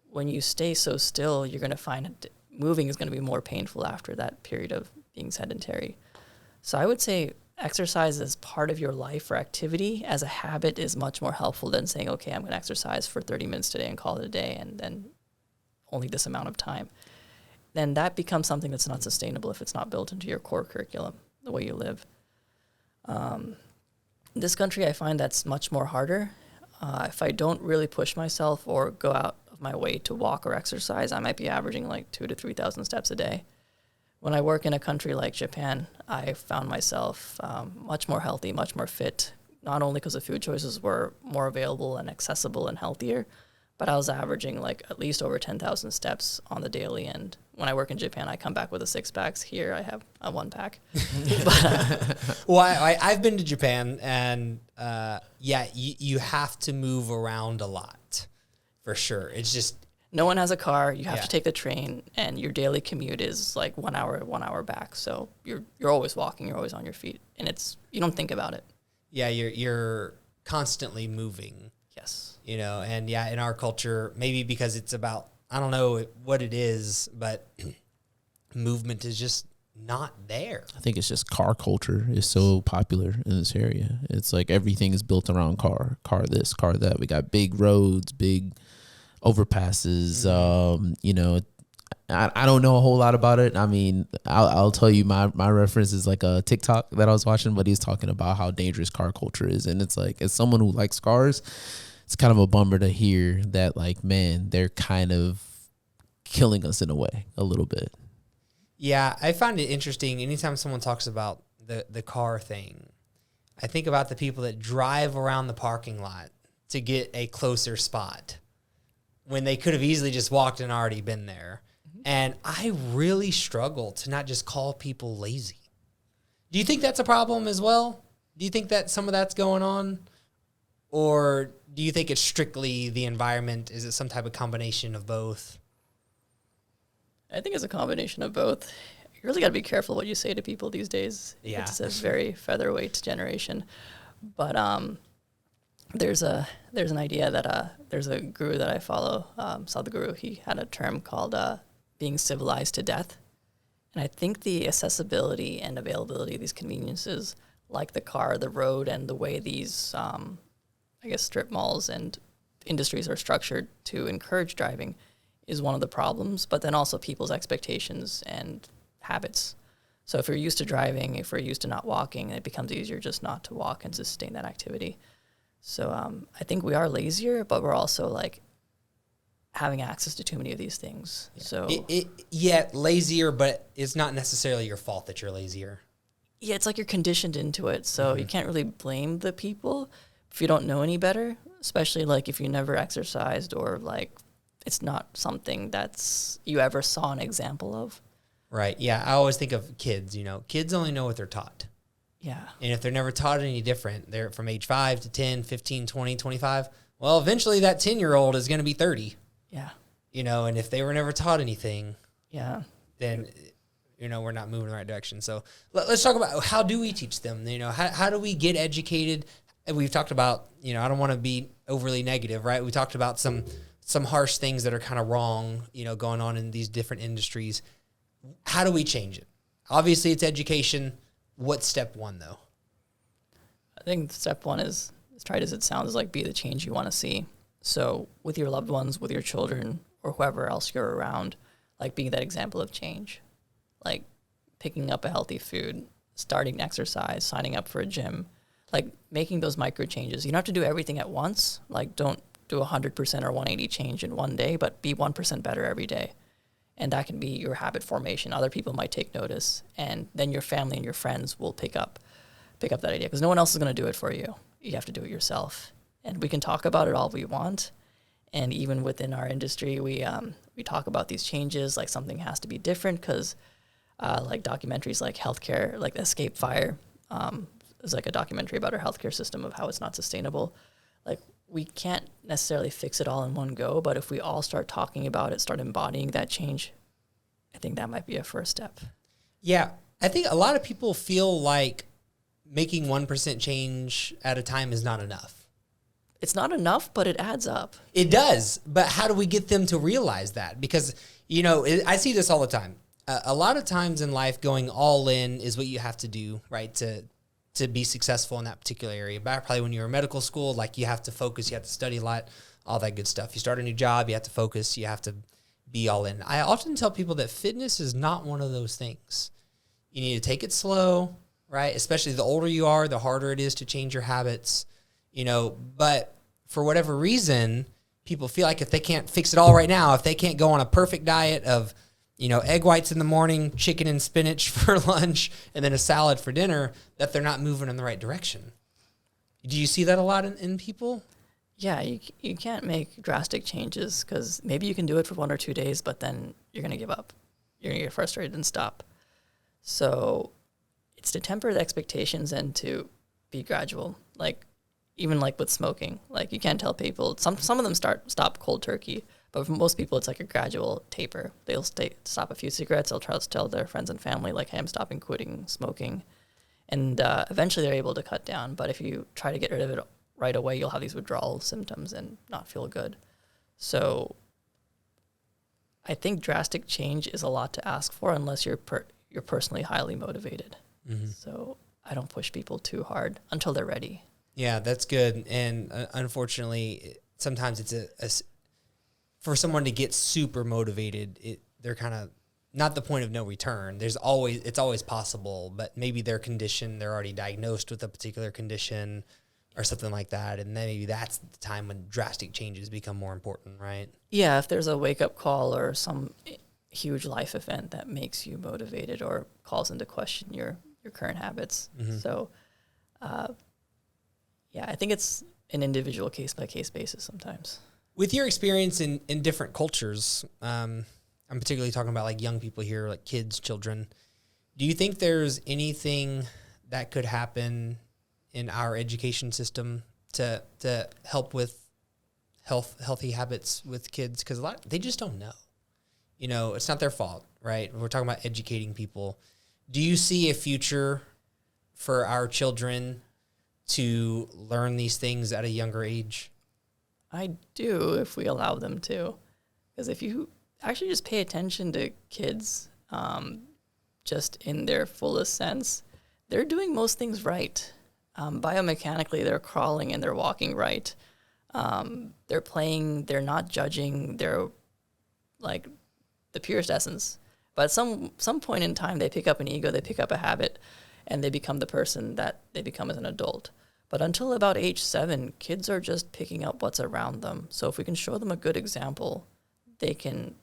When you stay so still, you're going to find moving is going to be more painful after that period of being sedentary. So I would say exercise as part of your life or activity as a habit is much more helpful than saying, okay, I'm going to exercise for 30 minutes today and call it a day and then only this amount of time. Then that becomes something that's not sustainable if it's not built into your core curriculum, the way you live. In this country, I find that's much more harder. If I don't really push myself or go out of my way to walk or exercise, I might be averaging like 2,000 to 3,000 steps a day. When I work in a country like Japan, I found myself much more healthy, much more fit, not only because the food choices were more available and accessible and healthier, but I was averaging like at least over 10,000 steps on the daily. And when I work in Japan, I come back with a 6-pack. Here I have a 1-pack. Well, I've been to Japan, and you have to move around a lot, for sure. It's just no one has a car. You have to take the train, and your daily commute is like 1 hour back. So you're always walking. You're always on your feet, and you don't think about it. Yeah, you're constantly moving. Yes. And in our culture, maybe because it's about, I don't know what it is, but movement is just not there. I think it's just car culture is so popular in this area. It's like everything is built around car this, car that. We got big roads, big overpasses. I don't know a whole lot about it. I mean, I'll tell you my reference is like a TikTok that I was watching, but he's talking about how dangerous car culture is. And it's like, as someone who likes cars, it's kind of a bummer to hear that, like, man, they're kind of killing us in a way a little bit. Yeah, I find it interesting. Anytime someone talks about the car thing, I think about the people that drive around the parking lot to get a closer spot when they could have easily just walked and already been there. And I really struggle to not just call people lazy. Do you think that's a problem as well? Do you think that some of that's going on? Or do you think it's strictly the environment? Is it some type of combination of both? I think it's a combination of both. You really got to be careful what you say to people these days. Yeah. It's a very featherweight generation. But there's an idea that there's a guru that I follow, Sadhguru. He had a term called being civilized to death. And I think the accessibility and availability of these conveniences, like the car, the road, and the way these, strip malls and industries are structured to encourage driving is one of the problems, but then also people's expectations and habits. So if you're used to driving, if we're used to not walking, it becomes easier just not to walk and sustain that activity. So I think we are lazier, but we're also like having access to too many of these things. So lazier, but it's not necessarily your fault that you're lazier. Yeah, it's like you're conditioned into it. So you can't really blame the people if you don't know any better, especially like if you never exercised or like it's not something that's you ever saw an example of. Right. Yeah. I always think of kids, kids only know what they're taught. Yeah. And if they're never taught any different, they're from age 5 to 10, 15, 20, 25. Well, eventually that 10-year-old is going to be 30. Yeah. And if they were never taught anything, then, we're not moving in the right direction. So let's talk about how do we teach them? How do we get educated? And we've talked about, I don't want to be overly negative, right? We talked about some harsh things that are kind of wrong, going on in these different industries. How do we change it? Obviously, it's education. What's step one, though? I think step one is, as trite as it sounds, is like be the change you want to see. So with your loved ones, with your children, or whoever else you're around, like being that example of change. Like picking up a healthy food, starting exercise, signing up for a gym, like making those micro changes. You don't have to do everything at once. Like don't do 100% or 180 change in one day, but be 1% better every day. And that can be your habit formation. Other people might take notice, and then your family and your friends will pick up that idea because no one else is going to do it for you. You have to do it yourself. And we can talk about it all we want. And even within our industry, we talk about these changes, like something has to be different because like documentaries like healthcare, like Escape Fire, is like a documentary about our healthcare system of how it's not sustainable. Like we can't necessarily fix it all in one go, but if we all start talking about it, start embodying that change, I think that might be a first step. Yeah, I think a lot of people feel like making 1% change at a time is not enough. It's not enough, but it adds up. It does, but how do we get them to realize that? Because, I see this all the time. A lot of times in life, going all in is what you have to do, right, to be successful in that particular area. Back probably when you were in medical school, like you have to focus, you have to study a lot, all that good stuff. You start a new job, you have to focus, you have to be all in. I often tell people that fitness is not one of those things. You need to take it slow, right? Especially the older you are, the harder it is to change your habits, but for whatever reason, people feel like if they can't fix it all right now, if they can't go on a perfect diet of, egg whites in the morning, chicken and spinach for lunch, and then a salad for dinner, that they're not moving in the right direction. Do you see that a lot in people? Yeah, you can't make drastic changes because maybe you can do it for 1 or 2 days, but then you're going to give up. You're going to get frustrated and stop. So it's to temper the expectations and to be gradual. Like even like with smoking, like you can't tell people, some of them stop cold turkey, but for most people it's like a gradual taper. They'll stop a few cigarettes, they'll try to tell their friends and family like, hey, I'm quitting smoking. And eventually they're able to cut down. But if you try to get rid of it right away, you'll have these withdrawal symptoms and not feel good. So I think drastic change is a lot to ask for unless you're personally highly motivated. Mm-hmm. So I don't push people too hard until they're ready. Yeah, that's good. And unfortunately, sometimes it's for someone to get super motivated, they're kind of not the point of no return. It's always possible, but maybe their condition, they're already diagnosed with a particular condition or something like that, and then maybe that's the time when drastic changes become more important, right? Yeah, if there's a wake-up call or some huge life event that makes you motivated or calls into question your current habits. Mm-hmm. So, yeah, I think it's an individual case-by-case basis sometimes. With your experience in different cultures, I'm particularly talking about like young people here, like kids, children. Do you think there's anything that could happen in our education system to help with healthy habits with kids? Because they just don't know. You know, it's not their fault, right? We're talking about educating people. Do you see a future for our children to learn these things at a younger age? I do, if we allow them to. Because if you actually just pay attention to kids just in their fullest sense, they're doing most things right. Biomechanically, they're crawling and they're walking right. They're playing, they're not judging, they're like the purest essence. But at some point in time, they pick up an ego, they pick up a habit, and they become the person that they become as an adult. But until about age 7, kids are just picking up what's around them. So if we can show them a good example, they can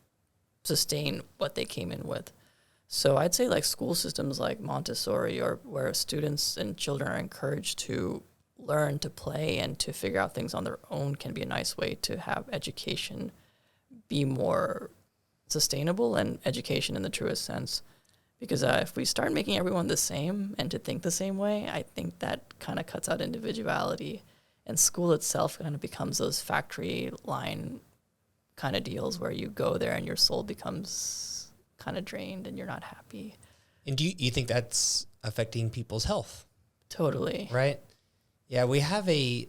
sustain what they came in with. So I'd say like school systems like Montessori, or where students and children are encouraged to learn to play and to figure out things on their own, can be a nice way to have education be more sustainable and education in the truest sense. Because if we start making everyone the same and to think the same way, I think that kind of cuts out individuality. And school itself kind of becomes those factory line kind of deals where you go there and your soul becomes kind of drained and you're not happy. And do you think that's affecting people's health? Totally. Right? Yeah, we have a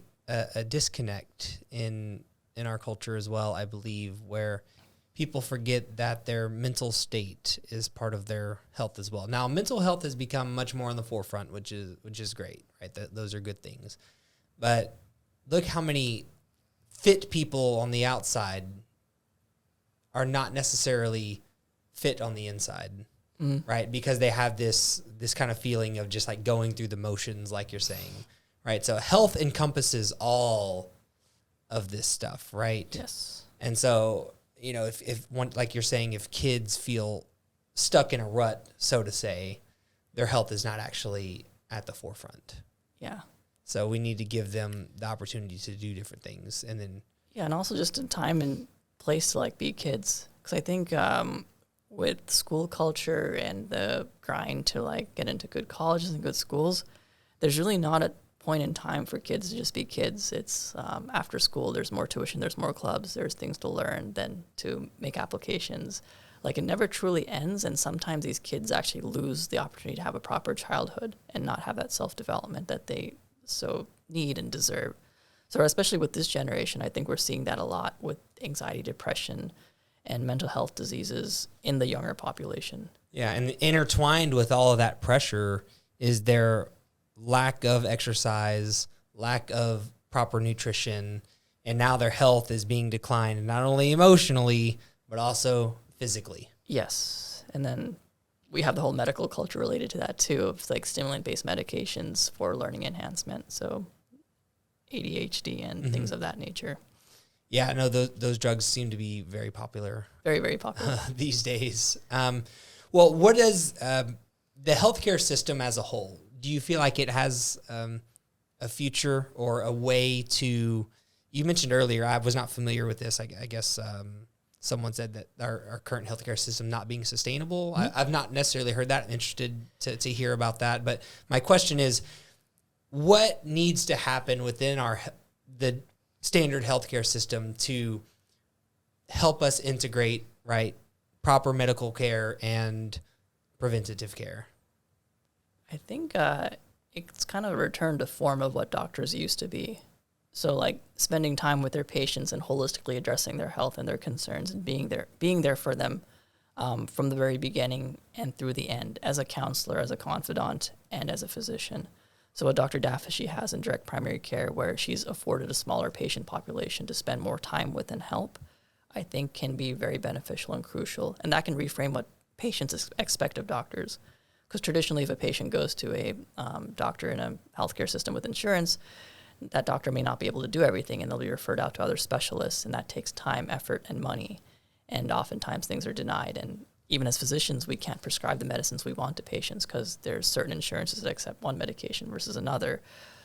disconnect in our culture as well, I believe, where people forget that their mental state is part of their health as well. Now, mental health has become much more in the forefront, which is great, right? Those are good things. But look how many fit people on the outside are not necessarily fit on the inside, right? Because they have this kind of feeling of just like going through the motions, like you're saying, right? So health encompasses all of this stuff, right? Yes. And so, you know, if one, like you're saying, if kids feel stuck in a rut, so to say, their health is not actually at the forefront. Yeah. So we need to give them the opportunity to do different things. And then, yeah, and also just a time and place to like be kids. Because I think with school culture and the grind to like get into good colleges and good schools, there's really not a point in time for kids to just be kids. It's after school, there's more tuition, there's more clubs, there's things to learn than to make applications. Like it never truly ends, and sometimes these kids actually lose the opportunity to have a proper childhood and not have that self-development that they so need and deserve. So especially with this generation, I think we're seeing that a lot with anxiety, depression, and mental health diseases in the younger population. yeah, and intertwined with all of that pressure is their lack of exercise, lack of proper nutrition, and now their health is being declined, not only emotionally, but also physically. Yes. And then we have the whole medical culture related to that too, of like stimulant-based medications for learning enhancement. So ADHD and things of that nature. Yeah, no, those drugs seem to be very popular. Very, very popular. These days. Well, what is the healthcare system as a whole? Do you feel like it has a future or a way to, you mentioned earlier, I was not familiar with this, I guess someone said that our current healthcare system not being sustainable. I've not necessarily heard that. I'm interested to hear about that. But my question is, what needs to happen within the standard healthcare system to help us integrate, right, proper medical care and preventative care? I think it's kind of a return to form of what doctors used to be. So like spending time with their patients and holistically addressing their health and their concerns and being there for them from the very beginning and through the end as a counselor, as a confidant, and as a physician. So what Dr. Dafashi has in direct primary care, where she's afforded a smaller patient population to spend more time with and help, I think can be very beneficial and crucial. And that can reframe what patients expect of doctors. Because traditionally, if a patient goes to a doctor in a healthcare system with insurance, that doctor may not be able to do everything, and they'll be referred out to other specialists, and that takes time, effort, and money. And oftentimes things are denied. And even as physicians, we can't prescribe the medicines we want to patients because there's certain insurances that accept one medication versus another.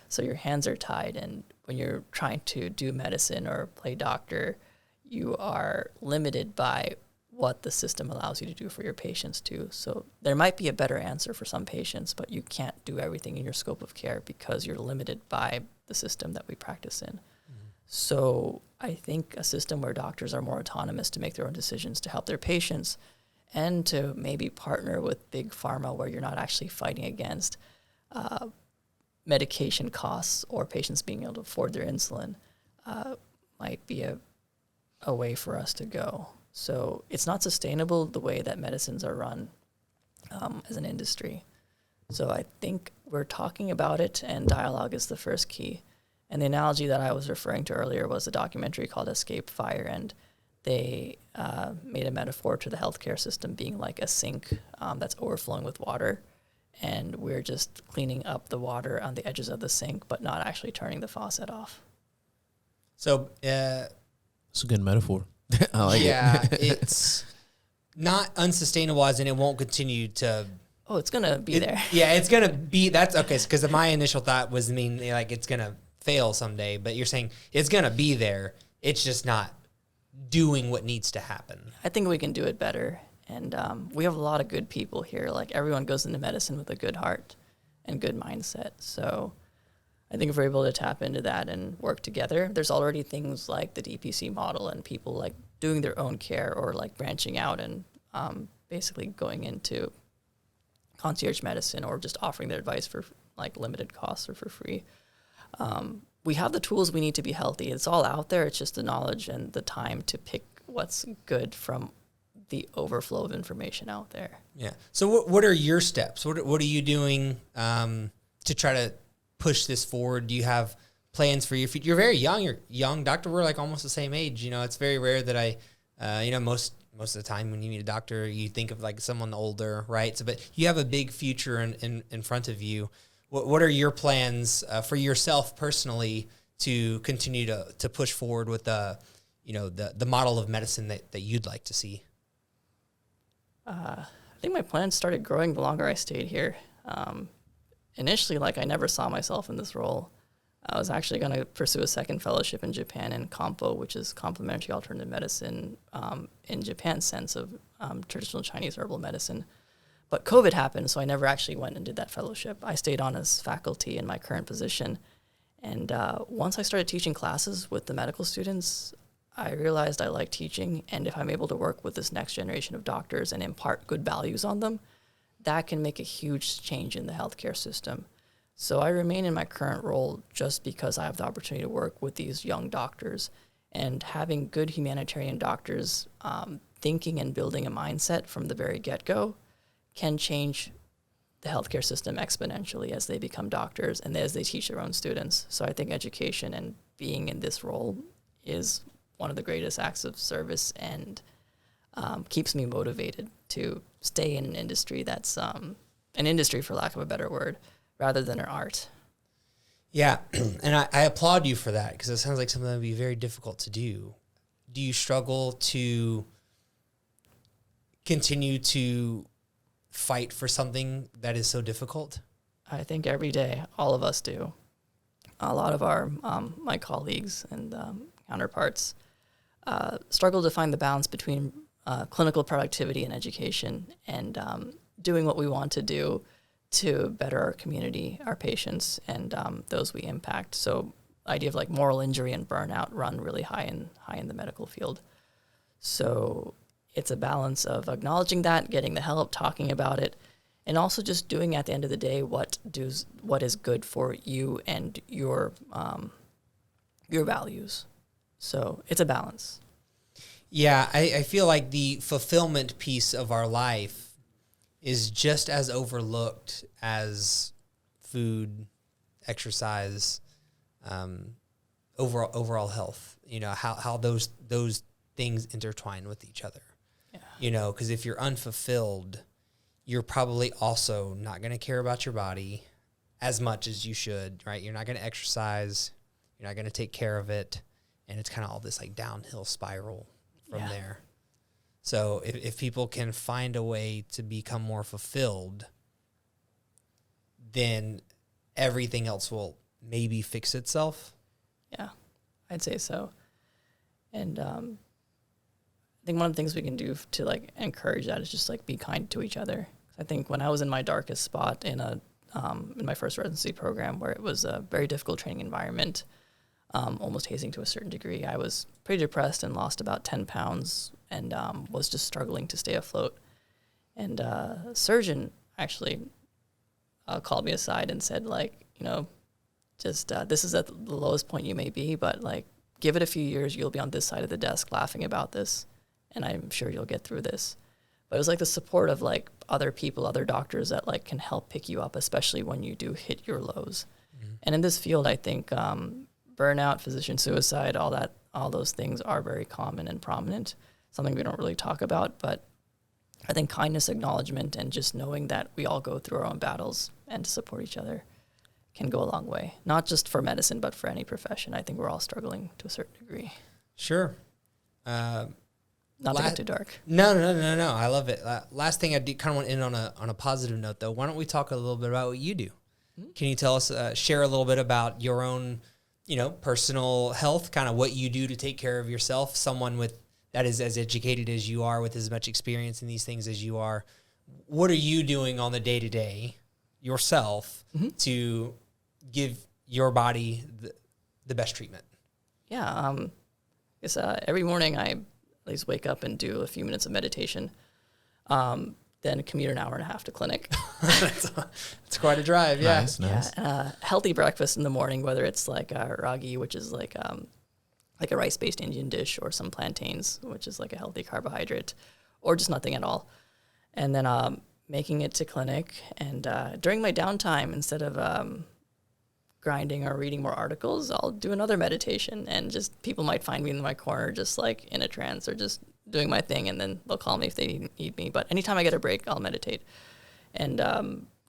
So your hands are tied. And when you're trying to do medicine or play doctor, you are limited by what the system allows you to do for your patients too. So there might be a better answer for some patients, but you can't do everything in your scope of care because you're limited by the system that we practice in. So I think a system where doctors are more autonomous to make their own decisions to help their patients and to maybe partner with big pharma where you're not actually fighting against medication costs or patients being able to afford their insulin might be a way for us to go. So it's not sustainable the way that medicines are run as an industry. So I think we're talking about it, and dialogue is the first key. And the analogy that I was referring to earlier was a documentary called Escape Fire, and they made a metaphor to the healthcare system being like a sink that's overflowing with water, and we're just cleaning up the water on the edges of the sink, but not actually turning the faucet off. So it's a good metaphor. I like it. It's not unsustainable as in it won't continue to... Oh, it's going to be there. Yeah, it's going to be... That's okay, because my initial thought was, like it's going to fail someday, but you're saying it's going to be there. It's just not doing what needs to happen. I think we can do it better. And we have a lot of good people here. Like, everyone goes into medicine with a good heart and good mindset. So I think if we're able to tap into that and work together, there's already things like the DPC model and people like doing their own care or like branching out and basically going into concierge medicine or just offering their advice for like limited costs or for free. We have the tools we need to be healthy. It's all out there. It's just the knowledge and the time to pick what's good from the overflow of information out there. Yeah. So what are your steps? What are you doing to try to push this forward? Do you have plans for your future? You're very young. You're young, doctor. We're like almost the same age. You know, it's very rare that most of the time when you meet a doctor, you think of like someone older, right? So, but you have a big future in front of you. What are your plans for yourself personally to continue to push forward with the model of medicine that you'd like to see? I think my plans started growing the longer I stayed here. Initially, I never saw myself in this role. I was actually going to pursue a second fellowship in Japan in Kampo, which is complementary alternative medicine in Japan's sense of traditional Chinese herbal medicine. But COVID happened, so I never actually went and did that fellowship. I stayed on as faculty in my current position. And once I started teaching classes with the medical students, I realized I like teaching. And if I'm able to work with this next generation of doctors and impart good values on them, that can make a huge change in the healthcare system. So I remain in my current role just because I have the opportunity to work with these young doctors, and having good humanitarian doctors thinking and building a mindset from the very get-go can change the healthcare system exponentially as they become doctors and as they teach their own students. So I think education and being in this role is one of the greatest acts of service and keeps me motivated to stay in an industry that's an industry, for lack of a better word, rather than an art. Yeah, and I applaud you for that because it sounds like something that would be very difficult to do. Do you struggle to continue to fight for something that is so difficult? I think every day, all of us do. A lot of our my colleagues and counterparts struggle to find the balance between clinical productivity and education and doing what we want to do to better our community, our patients, and those we impact. So the idea of like moral injury and burnout run really high in the medical field. So it's a balance of acknowledging that, getting the help, talking about it, and also just doing at the end of the day what is good for you and your values. So it's a balance. Yeah, I feel like the fulfillment piece of our life is just as overlooked as food, exercise, overall health. You know, how those things intertwine with each other. Yeah. You know, because if you're unfulfilled, you're probably also not going to care about your body as much as you should, right? You're not going to exercise. You're not going to take care of it. And it's kind of all this like downhill spiral from there. So if people can find a way to become more fulfilled, then everything else will maybe fix itself. Yeah, I'd say so. And I think one of the things we can do to like encourage that is just like be kind to each other. I think when I was in my darkest spot in my first residency program, where it was a very difficult training environment, almost hazing to a certain degree, I was pretty depressed and lost about 10 pounds and was just struggling to stay afloat. And a surgeon actually called me aside and said, like, you know, just this is at the lowest point you may be, but like give it a few years, you'll be on this side of the desk laughing about this, and I'm sure you'll get through this. But it was like the support of like other people, other doctors that like can help pick you up, especially when you do hit your lows. Mm-hmm. And in this field, I think burnout, physician suicide, all those things are very common and prominent. Something we don't really talk about, but I think kindness, acknowledgement, and just knowing that we all go through our own battles and to support each other can go a long way. Not just for medicine, but for any profession. I think we're all struggling to a certain degree. Sure. Not to get too dark. No. I love it. Last thing I do kind of want to end on a positive note, though. Why don't we talk a little bit about what you do? Mm-hmm. Can you tell us, share a little bit about your own, personal health, kind of what you do to take care of yourself, someone that is as educated as you are, with as much experience in these things as you are. What are you doing on the day-to-day yourself to give your body the best treatment? Yeah. Every morning I at least wake up and do a few minutes of meditation, then commute an hour and a half to clinic. It's quite a drive. Yeah. Nice. Yeah, healthy breakfast in the morning, whether it's like a ragi, which is like a rice-based Indian dish, or some plantains, which is like a healthy carbohydrate, or just nothing at all. And then making it to clinic. And during my downtime, instead of grinding or reading more articles, I'll do another meditation. And just people might find me in my corner just like in a trance or just doing my thing, and then they'll call me if they need me. But anytime I get a break, I'll meditate. And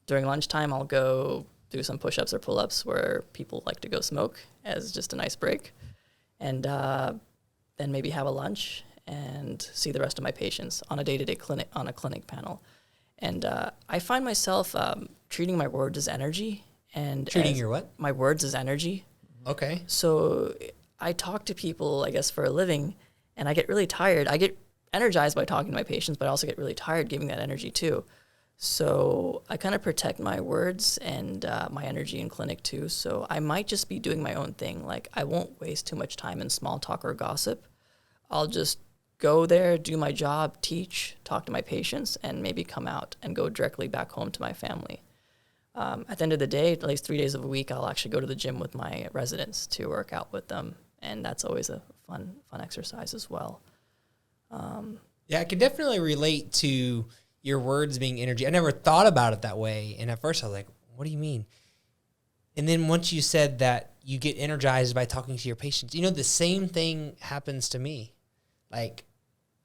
during lunchtime, I'll go do some push-ups or pull-ups where people like to go smoke as just a nice break. And then maybe have a lunch and see the rest of my patients on a day-to-day clinic, on a clinic panel. And I find myself treating my words as energy. And treating your what? My words as energy. Okay. So I talk to people, I guess, for a living, and I get really tired. I get energized by talking to my patients, but I also get really tired giving that energy too. So I kind of protect my words and my energy in clinic too. So I might just be doing my own thing. Like, I won't waste too much time in small talk or gossip. I'll just go there, do my job, teach, talk to my patients, and maybe come out and go directly back home to my family. At the end of the day, at least 3 days of a week, I'll actually go to the gym with my residents to work out with them. And that's always a fun exercise as well. Yeah, I can definitely relate to your words being energy. I never thought about it that way. And at first I was like, what do you mean? And then once you said that you get energized by talking to your patients, the same thing happens to me. Like,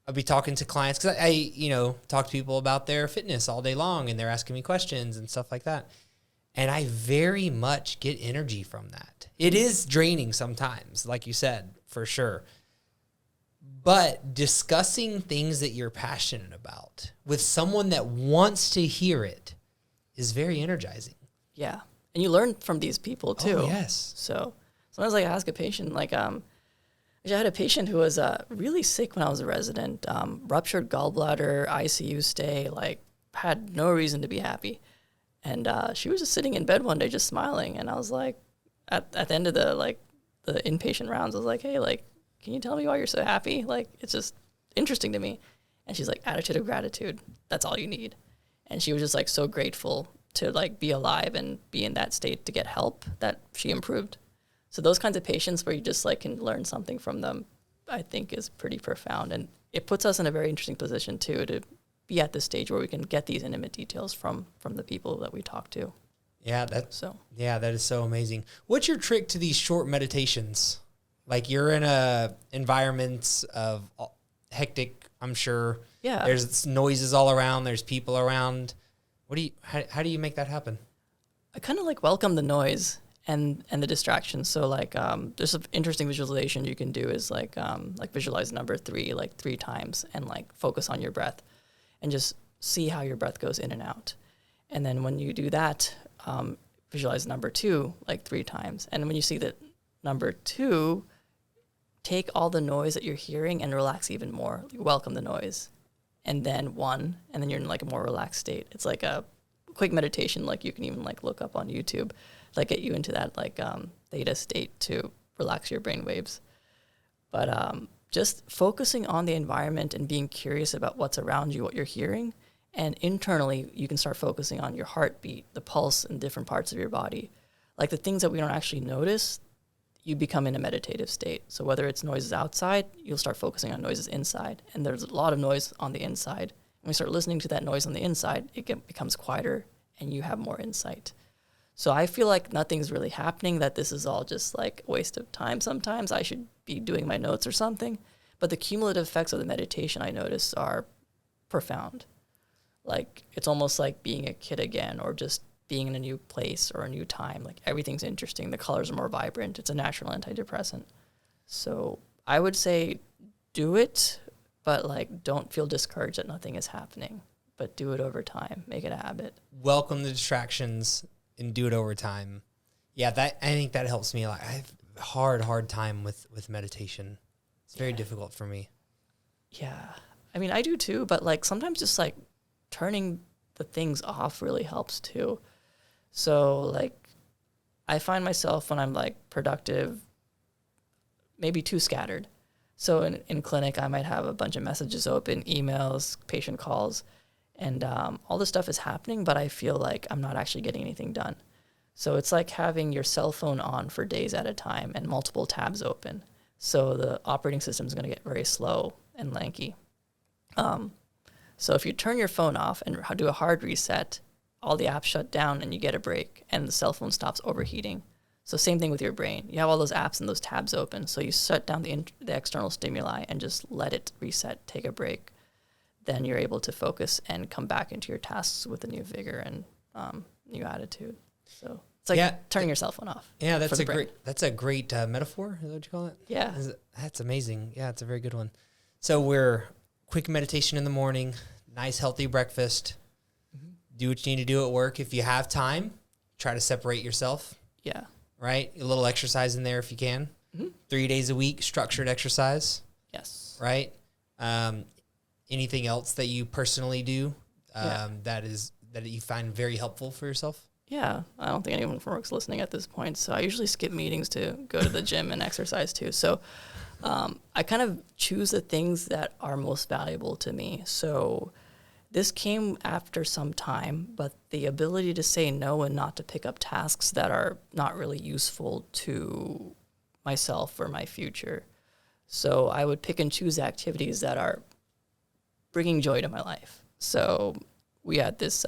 I'll be talking to clients because I talk to people about their fitness all day long, and they're asking me questions and stuff like that. And I very much get energy from that. It is draining sometimes, like you said, for sure. But discussing things that you're passionate about with someone that wants to hear it is very energizing. Yeah. And you learn from these people too. Oh, yes. So sometimes I ask a patient, like, I had a patient who was really sick when I was a resident, ruptured gallbladder, ICU stay, like had no reason to be happy. And she was just sitting in bed one day just smiling. And I was like, at the end of the inpatient rounds, I was like, hey, like, can you tell me why you're so happy? Like, it's just interesting to me. And she's like, attitude of gratitude. That's all you need. And she was just like so grateful to like be alive and be in that state to get help that she improved. So those kinds of patients where you just like can learn something from them, I think is pretty profound. And it puts us in a very interesting position too, to be at this stage where we can get these intimate details from the people that we talk to. Yeah, that is so amazing. What's your trick to these short meditations? Like, you're in a environment of hectic, I'm sure. Yeah. There's noises all around. There's people around. How do you make that happen? I kind of like welcome the noise and the distractions. So like there's some interesting visualization you can do is like visualize number 3 like 3 times and like focus on your breath and just see how your breath goes in and out. And then when you do that, visualize number 2 like 3 times. And when you see that number 2, take all the noise that you're hearing and relax even more. You welcome the noise. And then 1, and then you're in like a more relaxed state. It's like a quick meditation, like you can even like look up on YouTube, like get you into that like theta state to relax your brain waves. But just focusing on the environment and being curious about what's around you, what you're hearing, and internally you can start focusing on your heartbeat, the pulse in different parts of your body. Like the things that we don't actually notice, you become in a meditative state. So whether it's noises outside, you'll start focusing on noises inside. And there's a lot of noise on the inside. When we start listening to that noise on the inside, it becomes quieter and you have more insight. So I feel like nothing's really happening, that this is all just like a waste of time sometimes. I should be doing my notes or something. But the cumulative effects of the meditation I notice are profound. Like it's almost like being a kid again, or just being in a new place or a new time. Like everything's interesting. The colors are more vibrant. It's a natural antidepressant. So I would say do it, but like don't feel discouraged that nothing is happening, but do it over time. Make it a habit. Welcome the distractions and do it over time. Yeah, I think that helps me a lot. I have a hard time with meditation. It's very difficult for me. Yeah. I mean, I do too, but like sometimes just like turning the things off really helps too. So like I find myself when I'm like productive, maybe too scattered. So in clinic, I might have a bunch of messages open, emails, patient calls, and all this stuff is happening, but I feel like I'm not actually getting anything done. So it's like having your cell phone on for days at a time and multiple tabs open. So the operating system is going to get very slow and lanky. So if you turn your phone off and do a hard reset, all the apps shut down and you get a break and the cell phone stops overheating. So same thing with your brain. You have all those apps and those tabs open. So you shut down the external stimuli and just let it reset, take a break. Then you're able to focus and come back into your tasks with a new vigor and new attitude. So it's like turning your cell phone off. Yeah, that's a great metaphor. Is that what you call it? Yeah. That's amazing. Yeah, it's a very good one. So we're quick meditation in the morning, nice healthy breakfast. Do what you need to do at work. If you have time, try to separate yourself. Yeah. Right? A little exercise in there if you can. 3 days a week, structured exercise. Yes. Right? Anything else that you personally do that you find very helpful for yourself? Yeah. I don't think anyone from work's listening at this point. So I usually skip meetings to go to the gym and exercise too. So I kind of choose the things that are most valuable to me. So this came after some time, but the ability to say no and not to pick up tasks that are not really useful to myself or my future. So I would pick and choose activities that are bringing joy to my life. So we had this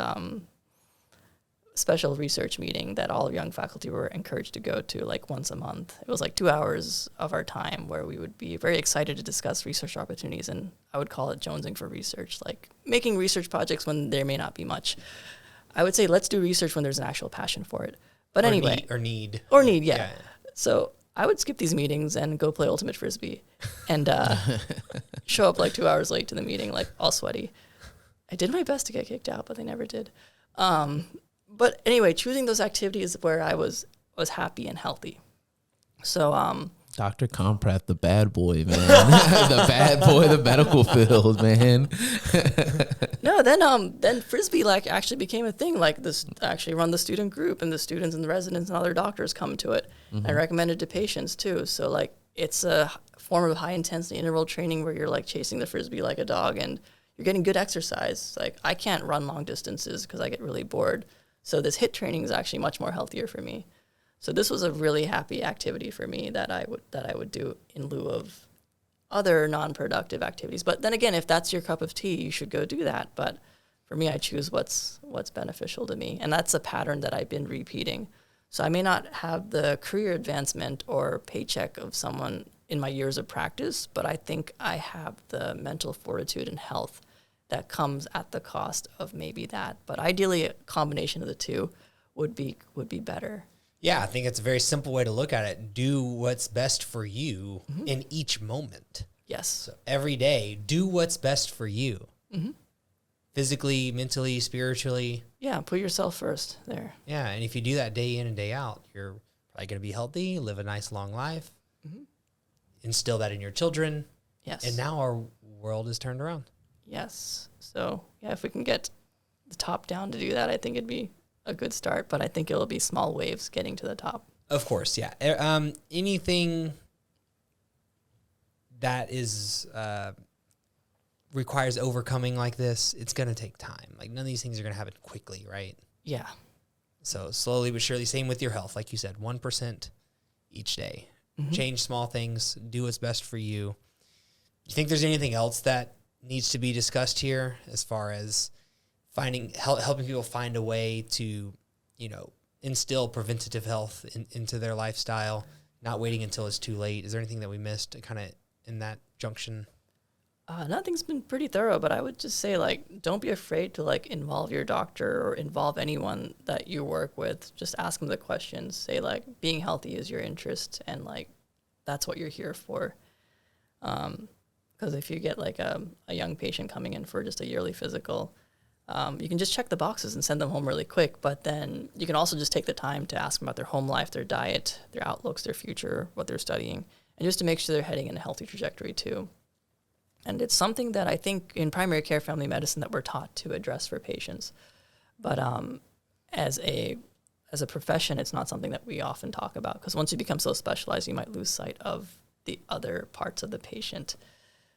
special research meeting that all young faculty were encouraged to go to like once a month. It was like 2 hours of our time where we would be very excited to discuss research opportunities, and I would call it jonesing for research, like making research projects when there may not be much. I would say let's do research when there's an actual passion for it. But anyway. Need, yeah. So I would skip these meetings and go play Ultimate Frisbee and show up like 2 hours late to the meeting, like all sweaty. I did my best to get kicked out, but they never did. But anyway, choosing those activities where I was happy and healthy. So Dr. Kamprath, the bad boy, man. The bad boy, the medical field, man. No, then Frisbee like actually became a thing. Like this actually run the student group, and the students and the residents and other doctors come to it. I recommend it to patients too. So like it's a form of high intensity interval training where you're like chasing the Frisbee like a dog, and you're getting good exercise. Like I can't run long distances because I get really bored. So this HIIT training is actually much more healthier for me. So this was a really happy activity for me that I would do in lieu of other non-productive activities. But then again, if that's your cup of tea, you should go do that. But for me, I choose what's beneficial to me. And that's a pattern that I've been repeating. So I may not have the career advancement or paycheck of someone in my years of practice, but I think I have the mental fortitude and health that comes at the cost of maybe that. But ideally, a combination of the two would be better. Yeah, I think it's a very simple way to look at it. Do what's best for you in each moment. Yes. So every day, do what's best for you. Physically, mentally, spiritually. Yeah, put yourself first there. Yeah, and if you do that day in and day out, you're probably going to be healthy, live a nice long life, instill that in your children. Yes. And now our world is turned around. Yes. So, yeah, if we can get the top down to do that, I think it'd be a good start, but I think it'll be small waves getting to the top. Of course, yeah. Anything that is requires overcoming like this, it's going to take time. Like none of these things are going to happen quickly, right? Yeah. So slowly but surely, same with your health. Like you said, 1% each day. Change small things, do what's best for you. You think there's anything else that needs to be discussed here as far as helping people find a way to, instill preventative health into their lifestyle, not waiting until it's too late? Is there anything that we missed kind of in that junction? Nothing's been pretty thorough, but I would just say, don't be afraid to, involve your doctor or involve anyone that you work with. Just ask them the questions. Say, being healthy is your interest, and, that's what you're here for. Because if you get, a young patient coming in for just a yearly physical, you can just check the boxes and send them home really quick, but then you can also just take the time to ask them about their home life, their diet, their outlooks, their future, what they're studying, and just to make sure they're heading in a healthy trajectory, too. And it's something that I think in primary care family medicine that we're taught to address for patients. But as a profession, it's not something that we often talk about, because once you become so specialized, you might lose sight of the other parts of the patient.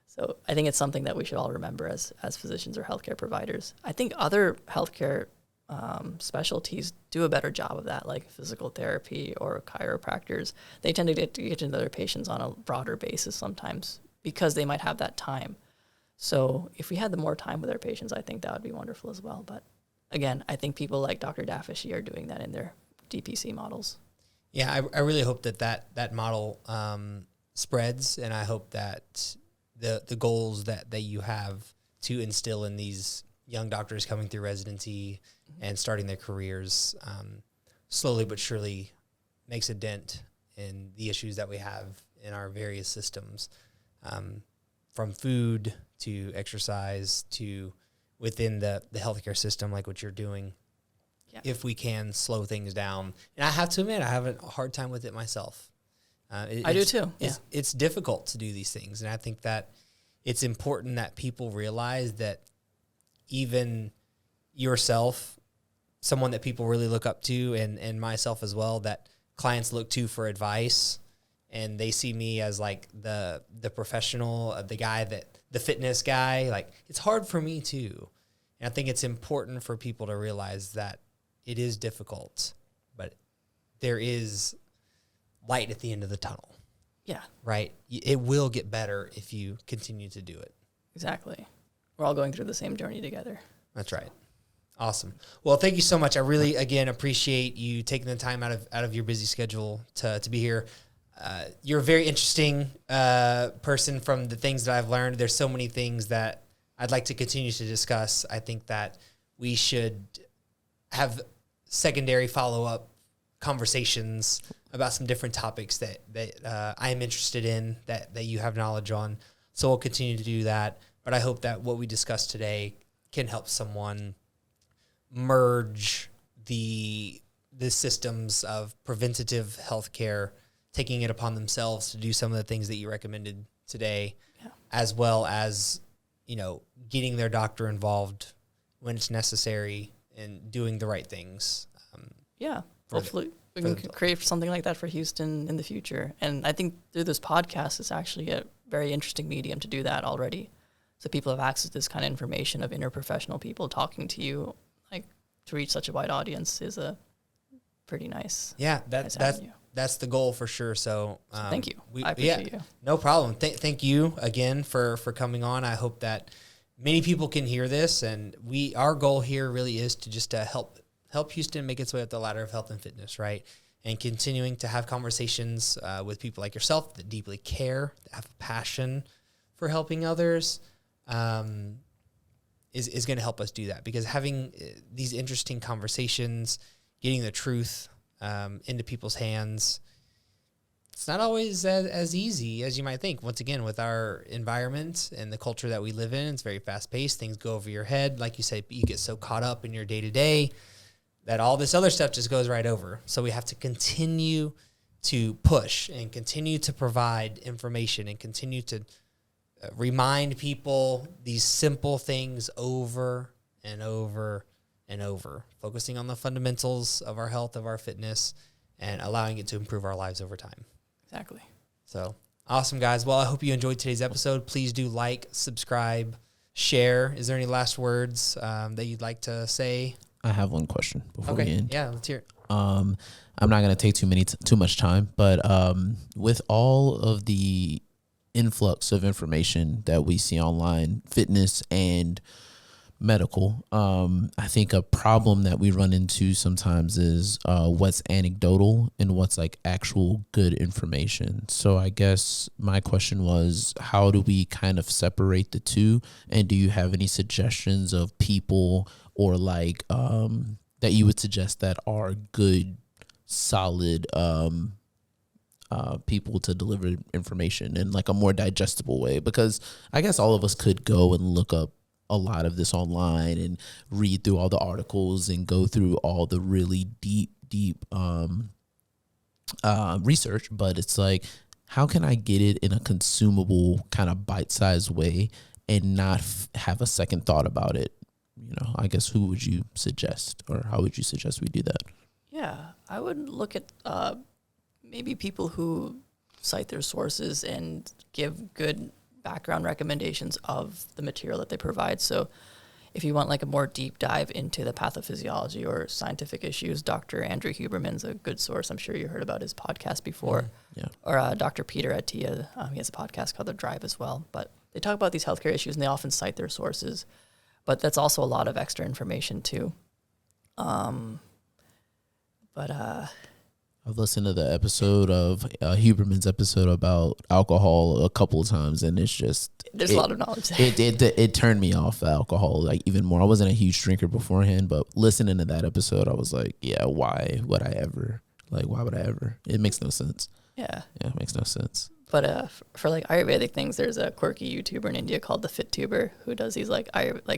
So I think it's something that we should all remember as physicians or healthcare providers. I think other healthcare specialties do a better job of that, like physical therapy or chiropractors. They tend to get into their patients on a broader basis sometimes, because they might have that time. So if we had the more time with our patients, I think that would be wonderful as well. But again, I think people like Dr. Dafishi are doing that in their DPC models. Yeah, I really hope that model spreads, and I hope that the goals that you have to instill in these young doctors coming through residency and starting their careers slowly but surely makes a dent in the issues that we have in our various systems. From food to exercise to within the healthcare system, like what you're doing. Yeah. If we can slow things down. And I have to admit, I have a hard time with it myself. I do too. Yeah. It's difficult to do these things. And I think that it's important that people realize that even yourself, someone that people really look up to, and myself as well, that clients look to for advice, and they see me as the professional, the guy the fitness guy. It's hard for me too. And I think it's important for people to realize that it is difficult, but there is light at the end of the tunnel. Yeah. Right? It will get better if you continue to do it. Exactly. We're all going through the same journey together. That's right. Awesome. Well, thank you so much. I really, again, appreciate you taking the time out of your busy schedule to be here. You're a very interesting person from the things that I've learned. There's so many things that I'd like to continue to discuss. I think that we should have secondary follow-up conversations about some different topics that I am interested in, that you have knowledge on. So we'll continue to do that. But I hope that what we discussed today can help someone merge the systems of preventative healthcare, taking it upon themselves to do some of the things that you recommended today, as well as, getting their doctor involved when it's necessary and doing the right things. Hopefully we can create something like that for Houston in the future. And I think through this podcast, it's actually a very interesting medium to do that already. So people have access to this kind of information of interprofessional people talking to you, to reach such a wide audience is a pretty nice. Yeah, that's the goal for sure. So thank you. I appreciate you. No problem. Thank you again for coming on. I hope that many people can hear this, and our goal here really is to just help Houston make its way up the ladder of health and fitness, right? and continuing to have conversations with people like yourself that deeply care, that have a passion for helping others, is going to help us do that. Because having these interesting conversations, getting the truth into people's hands, it's not always as easy as you might think. Once again, with our environment and the culture that we live in, it's very fast-paced. Things go over your head. Like you say, you get so caught up in your day-to-day that all this other stuff just goes right over. So we have to continue to push and continue to provide information and continue to remind people these simple things over and over and over, focusing on the fundamentals of our health, of our fitness, and allowing it to improve our lives over time. Exactly. So awesome, guys. Well, I hope you enjoyed today's episode. Please do like, subscribe, share. Is there any last words that you'd like to say? I have one question before we end. Yeah, let's hear it. I'm not going to take too much time, but with all of the influx of information that we see online, fitness and medical, I think a problem that we run into sometimes is what's anecdotal and what's like actual good information. So I guess my question was, how do we kind of separate the two? And do you have any suggestions of people or like that you would suggest that are good, solid people to deliver information in like a more digestible way? Because I guess all of us could go and look up a lot of this online and read through all the articles and go through all the really deep research, but it's like, how can I get it in a consumable kind of bite-sized way and not have a second thought about it? You know, I guess who would you suggest, or how would you suggest we do that? Yeah, I would look at maybe people who cite their sources and give good background recommendations of the material that they provide. So if you want like a more deep dive into the pathophysiology or scientific issues, Dr. Andrew Huberman's a good source. I'm sure you heard about his podcast before. Yeah. Or Dr. Peter Attia, he has a podcast called The Drive as well. But they talk about these healthcare issues and they often cite their sources. But that's also a lot of extra information too. I've listened to the episode of Huberman's episode about alcohol a couple of times, and it's just there's a lot of knowledge there. It turned me off alcohol like even more. I wasn't a huge drinker beforehand, but listening to that episode, I was like, yeah, why would I ever? It makes no sense. Yeah, it makes no sense. But for like Ayurvedic things, there's a quirky YouTuber in India called the FitTuber who does these like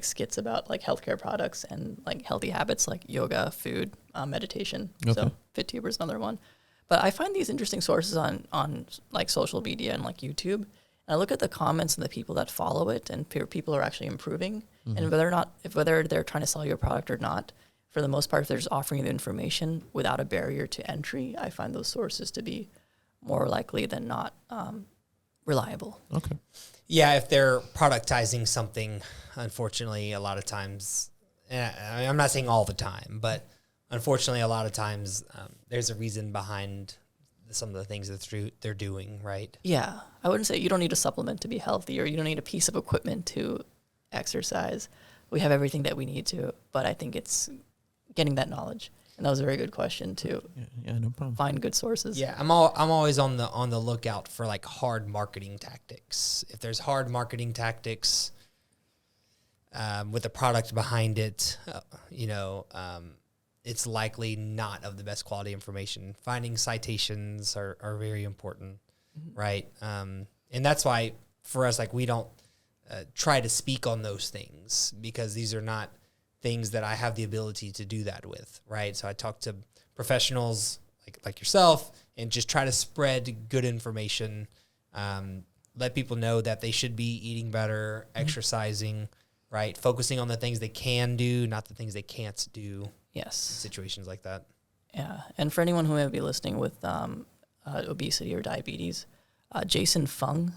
skits about like healthcare products and like healthy habits like yoga, food, meditation. Okay. So FitTuber is another one. But I find these interesting sources on like social media and like YouTube. And I look at the comments and the people that follow it, and people are actually improving. Mm-hmm. And whether they're trying to sell you a product or not, for the most part, if they're just offering you the information without a barrier to entry, I find those sources to be more likely than not reliable. Okay. Yeah, if they're productizing something, unfortunately, a lot of times, I'm not saying all the time, but unfortunately, a lot of times, there's a reason behind some of the things that they're doing, right? Yeah. I wouldn't say you don't need a supplement to be healthy, or you don't need a piece of equipment to exercise. We have everything that we need to, but I think it's getting that knowledge. And that was a very good question too. Yeah, no problem. Find good sources. Yeah, I'm always on the lookout for like hard marketing tactics. If there's hard marketing tactics with a product behind it, it's likely not of the best quality information. Finding citations are very important, mm-hmm. right? And that's why for us, like, we don't try to speak on those things because these are not things that I have the ability to do that with, right? So I talk to professionals like yourself and just try to spread good information, let people know that they should be eating better, mm-hmm. exercising, right? Focusing on the things they can do, not the things they can't do. Yes. Situations like that. Yeah. And for anyone who may be listening with obesity or diabetes, Jason Fung,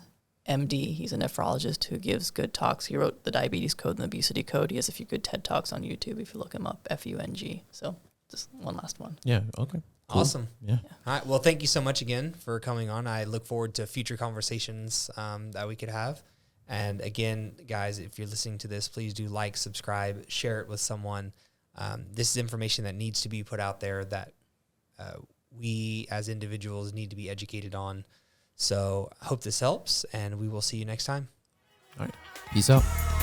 MD, he's a nephrologist who gives good talks. He wrote the Diabetes Code and the Obesity Code. He has a few good TED Talks on YouTube if you look him up, FUNG. So just one last one. Yeah, okay. Cool. Awesome. Yeah. All right. Well, thank you so much again for coming on. I look forward to future conversations that we could have. And again, guys, if you're listening to this, please do like, subscribe, share it with someone. This is information that needs to be put out there that we as individuals need to be educated on. So I hope this helps, and we will see you next time. All right. Peace out.